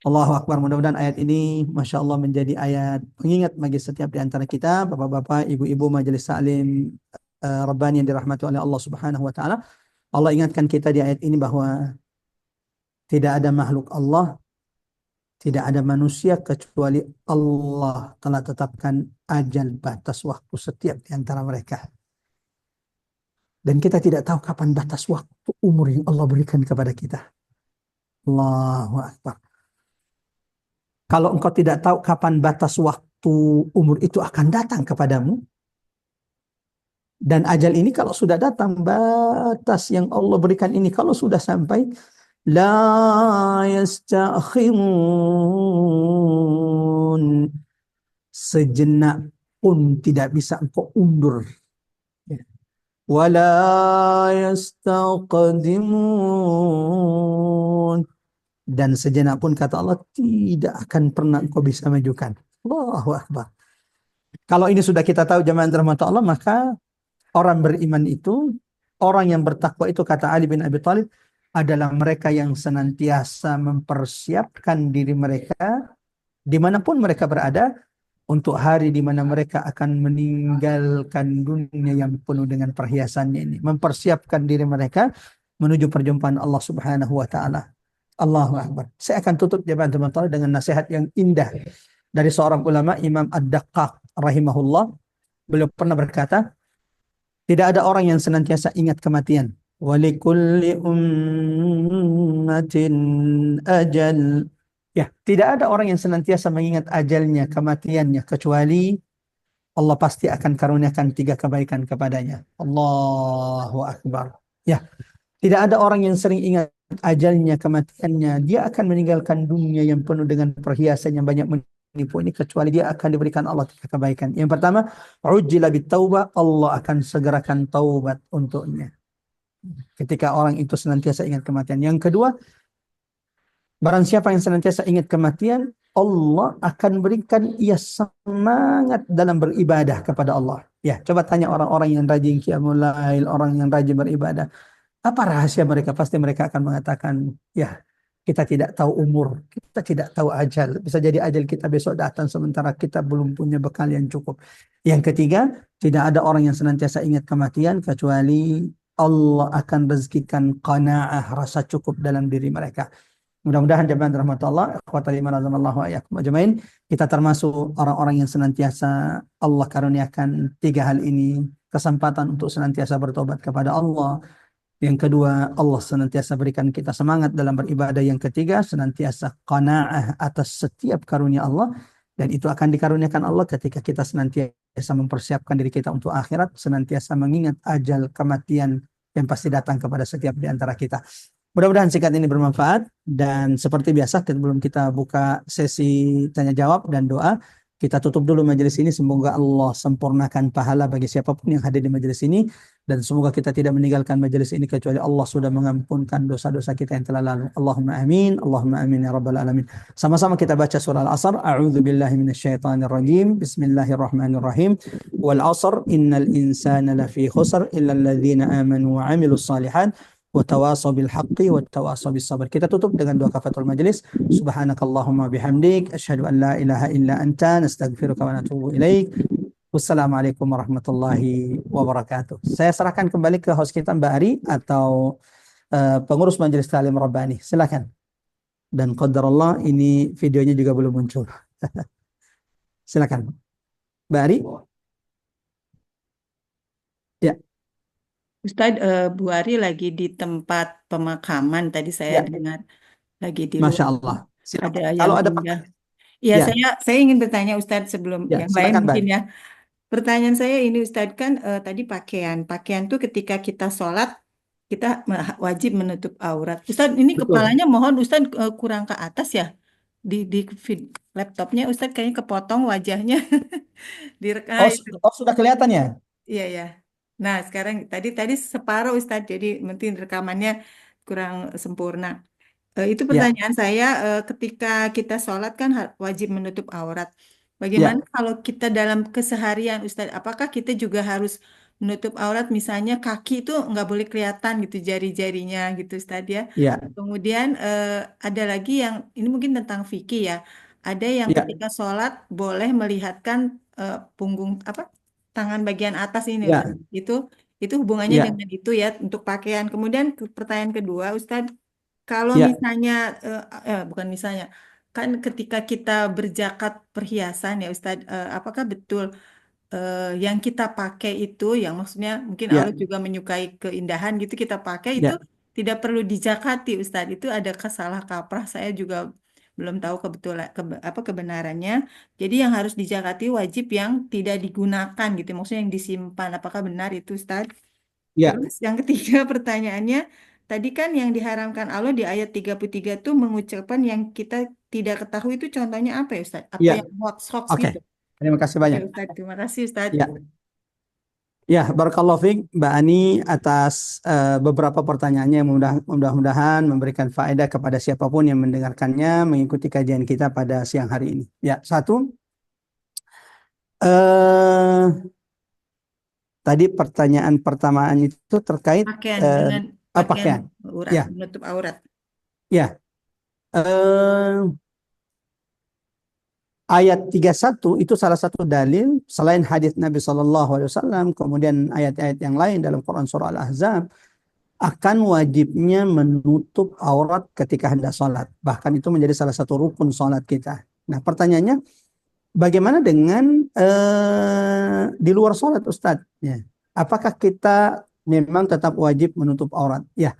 Allahu Akbar. Mudah-mudahan ayat ini Masya Allah menjadi ayat pengingat bagi setiap di antara kita, bapak-bapak, ibu-ibu majelis taklim Rabbani yang dirahmati oleh Allah Subhanahu wa taala. Allah ingatkan kita di ayat ini bahwa tidak ada makhluk Allah, tidak ada manusia kecuali Allah telah tetapkan ajal, batas waktu setiap di antara mereka. Dan kita tidak tahu kapan batas waktu umur yang Allah berikan kepada kita. Allahu Akbar. Kalau engkau tidak tahu kapan batas waktu umur itu akan datang kepadamu, dan ajal ini kalau sudah datang, batas yang Allah berikan ini kalau sudah sampai, la yastakhirun, sejenak pun tidak bisa engkau undur. Wala yastaqdimun, dan sejenak pun kata Allah tidak akan pernah engkau bisa majukan. Allahu Akbar. Kalau ini sudah kita tahu jamaah rahmat Allah, maka orang beriman itu, orang yang bertakwa itu, kata Ali bin Abi Thalib, adalah mereka yang senantiasa mempersiapkan diri mereka dimanapun mereka berada untuk hari di mana mereka akan meninggalkan dunia yang penuh dengan perhiasannya ini. Mempersiapkan diri mereka menuju perjumpaan Allah Subhanahu wa taala. Allahu Akbar. Saya akan tutup jamaah teman-teman dengan nasihat yang indah dari seorang ulama, Imam Ad-Daqqaq rahimahullah. Beliau pernah berkata, tidak ada orang yang senantiasa ingat kematian. Walikulli ummatin ajal. Ya, tidak ada orang yang senantiasa mengingat ajalnya, kematiannya, kecuali Allah pasti akan karuniakan 3 kebaikan kepadanya. Allahu Akbar. Ya, tidak ada orang yang sering ingat ajalnya, kematiannya, dia akan meninggalkan dunia yang penuh dengan perhiasan yang banyak menipu ini, kecuali dia akan diberikan Allah 3 kebaikan. Yang pertama, ujjila bitaubah, Allah akan segerakan taubat untuknya ketika orang itu senantiasa ingat kematian. Yang kedua, barang siapa yang senantiasa ingat kematian, Allah akan berikan ia semangat dalam beribadah kepada Allah. Ya, coba tanya orang-orang yang rajin qiyamul lail, orang yang rajin beribadah, apa rahasia mereka? Pasti mereka akan mengatakan, ya, kita tidak tahu umur, kita tidak tahu ajal. Bisa jadi ajal kita besok datang sementara kita belum punya bekal yang cukup. Yang ketiga, tidak ada orang yang senantiasa ingat kematian kecuali Allah akan rezekikan qanaah, rasa cukup dalam diri mereka. Mudah-mudahan jemaah rahmatullah, ikhwatal iman azamallahu wa iyyakum ajmain, kita termasuk orang-orang yang senantiasa Allah karuniakan 3 hal ini, kesempatan untuk senantiasa bertobat kepada Allah. Yang kedua, Allah senantiasa berikan kita semangat dalam beribadah. Yang ketiga, senantiasa qanaah atas setiap karunia Allah. Dan itu akan dikaruniakan Allah ketika kita senantiasa mempersiapkan diri kita untuk akhirat, senantiasa mengingat ajal kematian yang pasti datang kepada setiap di antara kita. Mudah-mudahan singkat ini bermanfaat. Dan seperti biasa, sebelum kita buka sesi tanya jawab dan doa, kita tutup dulu majelis ini. Semoga Allah sempurnakan pahala bagi siapapun yang hadir di majelis ini. Dan semoga kita tidak meninggalkan majelis ini kecuali Allah sudah mengampunkan dosa-dosa kita yang telah lalu. Allahumma amin. Allahumma amin ya rabbal alamin. Sama-sama kita baca surah Al-Asr. A'udzu billahi minasyaitonir rajim. Bismillahirrahmanirrahim. Wal 'asr innal insana lafi khusr illa alladzina amanu wa 'amilus shalihat wa tawasaw bil haqqi wa tawasaw bis sabr. Kita tutup dengan doa kafatul majelis. Subhanakallahumma bihamdik asyhadu an la ilaha illa anta nastaghfiruka wa natubu ilaik. Wassalamualaikum warahmatullahi wabarakatuh. Saya serahkan kembali ke host kita Mbak Ari atau pengurus Majelis Ta'lim Rabbani. Silakan. Dan qadarullah ini videonya juga belum muncul. Silakan. Mbak Ari? Ya, Ustadz, Bu Ari lagi di tempat pemakaman. Tadi saya ya. dengar lagi di Masya luar. Allah. Ada Silakan. yang Kalau ada pindah. pertanyaan, Ya, ya, saya ingin bertanya Ustadz sebelum ya, yang lain silakan Mbak mungkin Ari. ya. Pertanyaan saya ini Ustadz kan tadi pakaian. Pakaian tuh ketika kita sholat kita wajib menutup aurat. Ustadz ini Betul. kepalanya mohon Ustadz kurang ke atas ya. Di laptopnya Ustadz kayaknya kepotong wajahnya direkam Oh, itu. oh sudah kelihatan ya? Iya ya. Nah sekarang tadi tadi separuh Ustadz jadi mungkin rekamannya kurang sempurna. Itu Ya, pertanyaan saya, ketika kita sholat kan wajib menutup aurat. Bagaimana ya, kalau kita dalam keseharian, Ustadz? Apakah kita juga harus menutup aurat? Misalnya kaki itu nggak boleh kelihatan gitu jari-jarinya gitu, Ustadz ya. ya, Kemudian ada lagi yang ini mungkin tentang fikih ya. Ada yang ya, ketika sholat boleh melihatkan punggung apa tangan bagian atas ini, ya, Ustadz. Itu hubungannya ya, dengan itu ya untuk pakaian. Kemudian pertanyaan kedua, Ustadz. Kalau ya, misalnya, bukan misalnya, kan ketika kita berzakat perhiasan ya Ustadz, apakah betul yang kita pakai itu, yang maksudnya mungkin ya, Allah juga menyukai keindahan gitu kita pakai itu ya, tidak perlu dizakati Ustadz. Itu ada salah kaprah, saya juga belum tahu kebetulan apa kebenarannya. Jadi yang harus dizakati wajib yang tidak digunakan gitu, maksudnya yang disimpan. Apakah benar itu Ustadz? ya, Terus yang ketiga pertanyaannya, tadi kan yang diharamkan Allah di ayat 33 tuh mengucapkan yang kita tidak ketahui itu contohnya apa ya Ustaz? Apa ya. yang hoax-hoax Oke. gitu? Terima kasih Oke banyak. Ustaz, terima kasih Ustaz. Ya, ya, barakallahu fiik Mbak Ani atas beberapa pertanyaannya yang mudah-mudahan memberikan faedah kepada siapapun yang mendengarkannya mengikuti kajian kita pada siang hari ini. Ya, satu, eh, tadi pertanyaan pertamaan itu terkait Pakaian eh, dengan pakaian pakaian. aurat, Ya, menutup aurat. ya. Ayat 31 itu salah satu dalil selain hadis Nabi SAW, kemudian ayat-ayat yang lain dalam Quran surah Al-Ahzab akan wajibnya menutup aurat ketika hendak sholat. Bahkan itu menjadi salah satu rukun sholat kita. Nah, pertanyaannya, bagaimana dengan di luar sholat, Ustadz? Ya. Apakah kita memang tetap wajib menutup aurat? Ya,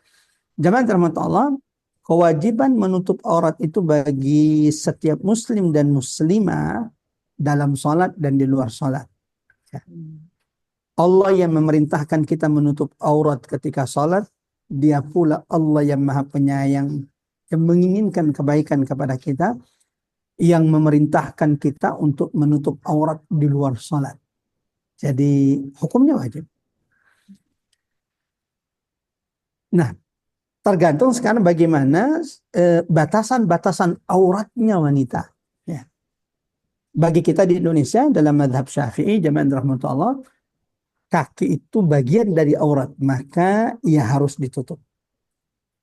jamaah rahmat Allah, kewajiban menutup aurat itu bagi setiap muslim dan muslimah dalam sholat dan di luar sholat. Ya. Allah yang memerintahkan kita menutup aurat ketika sholat, dia pula Allah yang maha penyayang, yang menginginkan kebaikan kepada kita, yang memerintahkan kita untuk menutup aurat di luar sholat. Jadi hukumnya wajib. Nah, tergantung sekarang bagaimana batasan-batasan auratnya wanita. Ya. Bagi kita di Indonesia dalam mazhab Syafi'i, jamaah rahmatullah, kaki itu bagian dari aurat, maka ia harus ditutup.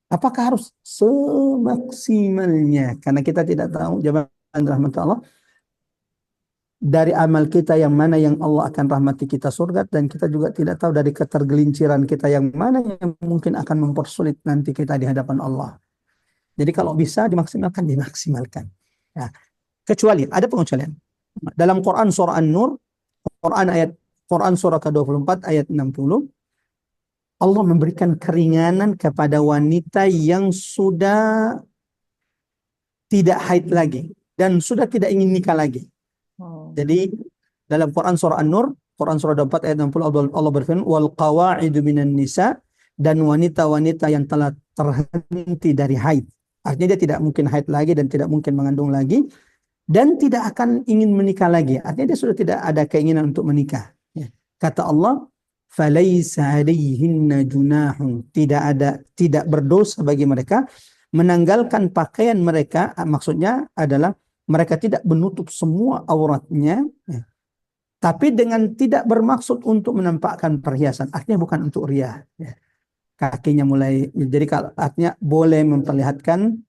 Apakah harus semaksimalnya? Karena kita tidak tahu, jamaah rahmatullah, dari amal kita yang mana yang Allah akan rahmati kita surga, dan kita juga tidak tahu dari ketergelinciran kita yang mana yang mungkin akan mempersulit nanti kita di hadapan Allah. Jadi kalau bisa dimaksimalkan, dimaksimalkan. Nah, kecuali ada pengecualian. Dalam Quran surah An-Nur, Quran surah ke-24 ayat 60, Allah memberikan keringanan kepada wanita yang sudah tidak haid lagi dan sudah tidak ingin nikah lagi. Jadi dalam Quran surah An-Nur, Quran surah 24 ayat 60, Allah berfirman, wal qawa'idu minan nisa, dan wanita-wanita yang telah terhenti dari haid. Artinya dia tidak mungkin haid lagi dan tidak mungkin mengandung lagi dan tidak akan ingin menikah lagi. Artinya dia sudah tidak ada keinginan untuk menikah. Ya. Kata Allah, falaisa alaihinna junahun, tidak berdosa bagi mereka menanggalkan pakaian mereka, maksudnya adalah mereka tidak menutup semua auratnya, ya, tapi dengan tidak bermaksud untuk menampakkan perhiasan. Artinya bukan untuk riya. Ya. Kakinya mulai, jadi kalau artinya boleh memperlihatkan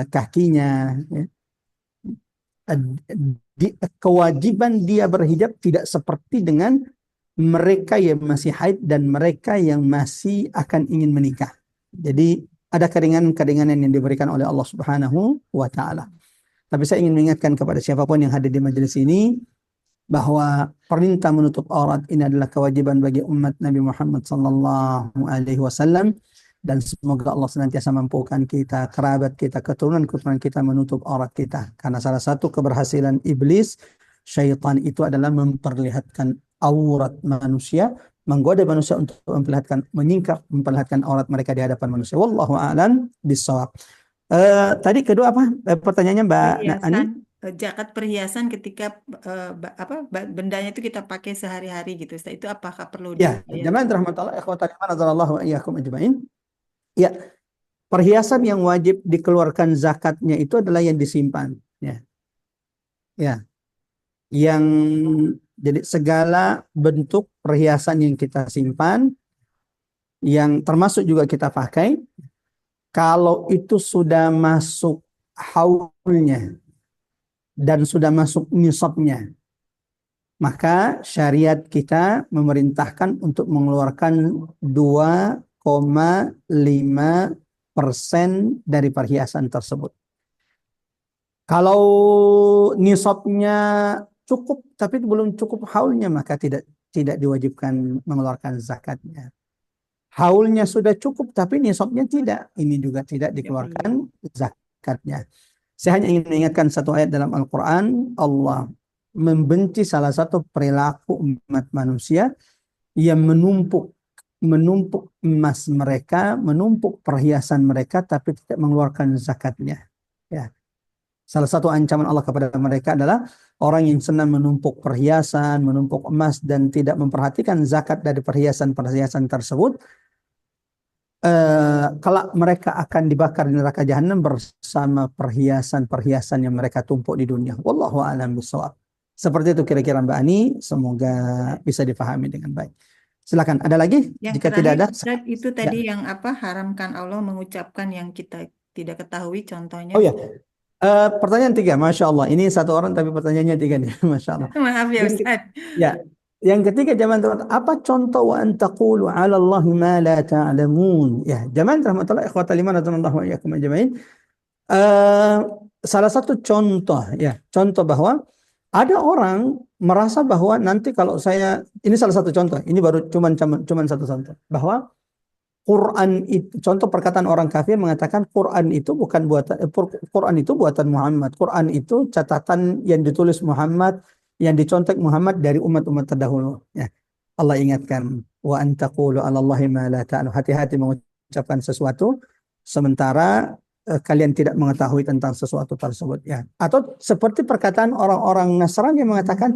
kakinya, ya, kewajiban dia berhijab tidak seperti dengan mereka yang masih haid dan mereka yang masih akan ingin menikah. Jadi ada keringanan-keringanan yang diberikan oleh Allah Subhanahu wa taala. Tapi saya ingin mengingatkan kepada siapapun yang hadir di majelis ini bahwa perintah menutup aurat ini adalah kewajiban bagi umat Nabi Muhammad sallallahu alaihi wasallam, dan semoga Allah senantiasa mampukan kita, kerabat kita, keturunan-keturunan kita menutup aurat kita. Karena salah satu keberhasilan iblis, syaitan, itu adalah memperlihatkan aurat manusia, menggoda manusia untuk memperlihatkan aurat mereka di hadapan manusia. Wallahu a'lam bishawab. Tadi kedua apa? Pertanyaannya Mbak Ani? Perhiasan, zakat perhiasan ketika bendanya itu kita pakai sehari-hari gitu. Ustaz. Itu apakah perlu Ya, dibayar? jamaah rahmatullah ikhwatan azallahu wa iyyakum ajmain. Ya, perhiasan yang wajib dikeluarkan zakatnya itu adalah yang disimpan, ya. Ya. Yang jadi segala bentuk perhiasan yang kita simpan, yang termasuk juga kita pakai, kalau itu sudah masuk haulnya dan sudah masuk nisabnya, maka syariat kita memerintahkan untuk mengeluarkan 2,5% dari perhiasan tersebut. Kalau nisabnya cukup tapi belum cukup haulnya, maka tidak diwajibkan mengeluarkan zakatnya. Haulnya sudah cukup tapi nisabnya tidak, ini juga tidak dikeluarkan zakatnya. Saya hanya ingin mengingatkan satu ayat dalam Al-Quran. Allah membenci salah satu perilaku umat manusia yang menumpuk emas mereka, menumpuk perhiasan mereka tapi tidak mengeluarkan zakatnya. Ya. Salah satu ancaman Allah kepada mereka adalah orang yang senang menumpuk perhiasan, menumpuk emas dan tidak memperhatikan zakat dari perhiasan-perhiasan tersebut. Kelak mereka akan dibakar di neraka jahanam bersama perhiasan-perhiasan yang mereka tumpuk di dunia. Wallahu a'lam bishawab. Seperti itu kira-kira Mbak Ani, semoga bisa dipahami dengan baik. Silakan, ada lagi? Yang Jika tidak ada, Ustaz, itu tadi yang haramkan Allah mengucapkan yang kita tidak ketahui, contohnya. oh ya, pertanyaan 3, Masya Allah. Ini satu orang tapi pertanyaannya 3 nih, Masya Allah. Maaf ya Ustaz. Ya, yang ketiga jamaah, apa contoh wa antaqulu 'ala Allahi ma la ta'lamun? Ya, jamaah rahmatullah ikhwatal iman radhiyallahu wa iyyakum ajmain. Salah satu contoh, ya, contoh bahwa ada orang merasa bahwa nanti kalau ini salah satu contoh, ini baru cuman satu contoh, bahwa Quran itu, contoh perkataan orang kafir mengatakan Quran itu bukan Quran itu buatan Muhammad. Quran itu catatan yang ditulis Muhammad, yang dicontek Muhammad dari umat-umat terdahulu. Ya. Allah ingatkan, wa antaqulu 'ala Allahi ma la ta'lamun. Hati-hati mengucapkan sesuatu sementara kalian tidak mengetahui tentang sesuatu tersebut. Ya. Atau seperti perkataan orang-orang Nasrani yang mengatakan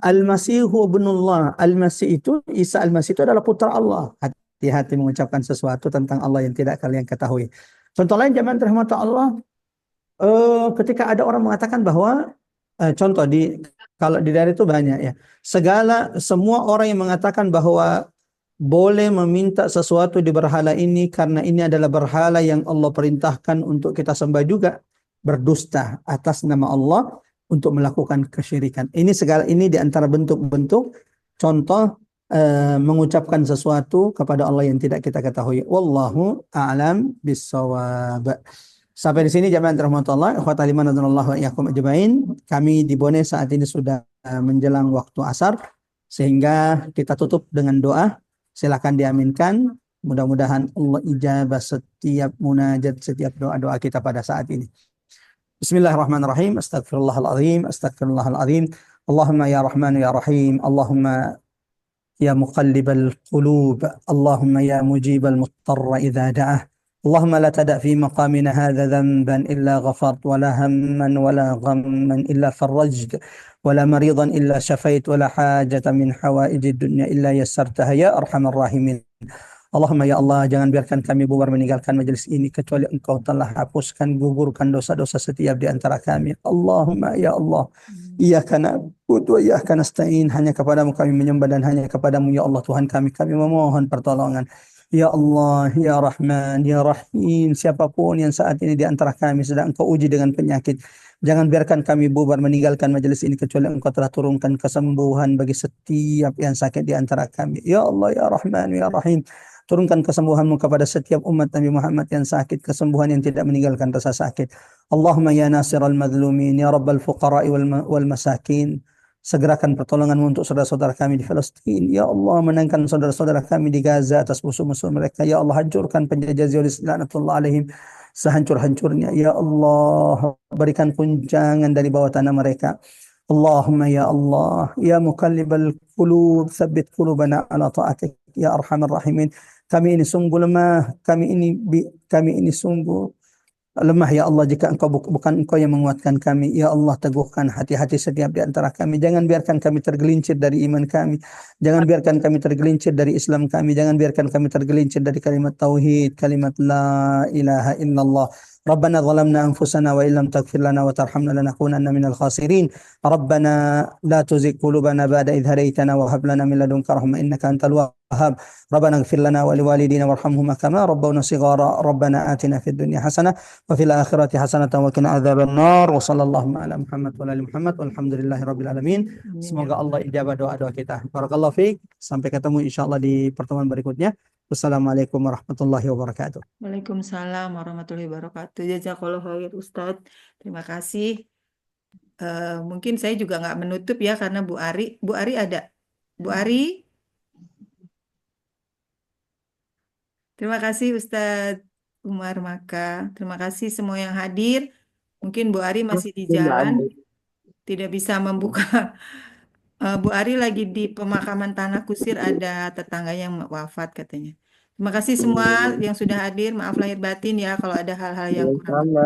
Al-Masihu ibnullah. Al-Masih itu, Isa Al-Masih itu adalah putra Allah. Hati-hati mengucapkan sesuatu tentang Allah yang tidak kalian ketahui. Contoh lain jamaah rahmat Allah, ketika ada orang mengatakan bahwa contoh kalau di daerah itu banyak ya, semua orang yang mengatakan bahwa boleh meminta sesuatu di berhala ini karena ini adalah berhala yang Allah perintahkan untuk kita sembah juga, berdusta atas nama Allah untuk melakukan kesyirikan. Ini di antara bentuk-bentuk contoh mengucapkan sesuatu kepada Allah yang tidak kita ketahui. Wallahu a'lam bissawab. Sampai di sini jamaah rahmatullah, ikhwatal iman radhiyallahu wa iyyakum ajmain. Kami di Bone saat ini sudah menjelang waktu asar, sehingga kita tutup dengan doa. Silakan diaminkan. Mudah-mudahan Allah ijabah setiap munajat, setiap doa-doa kita pada saat ini. Bismillahirrahmanirrahim. Astagfirullahaladzim. Astagfirullahaladzim. Allahumma ya Rahman ya Rahim. Allahumma ya muqallibal qulub. Allahumma ya mujibal muttarra idza da'ah. اللهم لا تدع في مقامنا هذا ذنبا إلا غفرت ولا هما ولا غما إلا فرجت ولا مريضا إلا شفيت ولا حاجة من حوائج الدنيا إلا يسرتها يا أرحم الراحمين. Allahumma ya Allah, jangan biarkan kami bubar meninggalkan majelis ini kecuali Engkau telah hapuskan, gugurkan dosa-dosa setiap di antara kami. Allahumma ya Allah, iyyaka na'budu wa iyyaka nasta'in. Hanya kepadamu kami menyembah dan hanya kepadamu ya Allah Tuhan kami memohon pertolongan. Ya Allah, Ya Rahman, Ya Rahim, siapapun yang saat ini di antara kami sedang Engkau uji dengan penyakit, jangan biarkan kami bubar meninggalkan majelis ini kecuali Engkau telah turunkan kesembuhan bagi setiap yang sakit di antara kami. Ya Allah, Ya Rahman, Ya Rahim, turunkan kesembuhan-Mu kepada setiap umat Nabi Muhammad yang sakit, kesembuhan yang tidak meninggalkan rasa sakit. Allahumma ya nasiral madlumin, ya rabbal fuqara'i wal masakin. Segerakan pertolongan-Mu untuk saudara-saudara kami di Palestina. Ya Allah, menangkan saudara-saudara kami di Gaza atas musuh-musuh mereka. Ya Allah, hancurkan penjajah Zionis laknatullah alaihim sehancur-hancurnya. Ya Allah, berikan kunjangan dari bawah tanah mereka. Allahumma ya Allah, ya muqallibal qulub, tsabbit qulubana ala ta'atik ya arhamar rahimin. Kami ini sungguh lemah, kami ini sungguh lemah ya Allah, jika bukan Engkau yang menguatkan kami. Ya Allah, teguhkan hati-hati setiap di antara kami. Jangan biarkan kami tergelincir dari iman kami. Jangan biarkan kami tergelincir dari Islam kami. Jangan biarkan kami tergelincir dari kalimat tauhid, kalimat la ilaha illallah. ربنا ظلمنا أنفسنا وإن لم تغفر لنا وترحمنا لنكونن من الخاسرين ربنا لا تزغ قلوبنا بعد إذ هديتنا وهب لنا من لدنك رحمة إنك أنت الوهاب ربنا اغفر لنا ولوالدينا وارحمهما كما ربونا صغارا ربنا آتنا في الدنيا حسنة وفي الآخرة حسنة وقنا عذاب النار وصلى الله على محمد وعلى آل محمد والحمد لله رب العالمين. Amin ya Semoga Allah Rabbal ijabah alamin. doa-doa kita. Barakallahu fiik. Sampai ketemu insyaallah di pertemuan berikutnya. Wassalamualaikum warahmatullahi wabarakatuh. Waalaikumsalam warahmatullahi wabarakatuh. Jazakallahu khair Ustadz. Terima kasih. Mungkin saya juga nggak menutup ya karena Bu Ari ada. Bu Ari, terima kasih Ustadz Umar Maka. Terima kasih semua yang hadir. Mungkin Bu Ari masih di jalan, tidak bisa membuka. Bu Ari lagi di pemakaman Tanah Kusir, ada tetangga yang wafat katanya. Terima kasih semua yang sudah hadir. Maaf lahir batin ya kalau ada hal-hal yang kurang. Sama.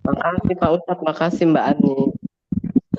Makasih Pak Ustadz, makasih Mbak Ani.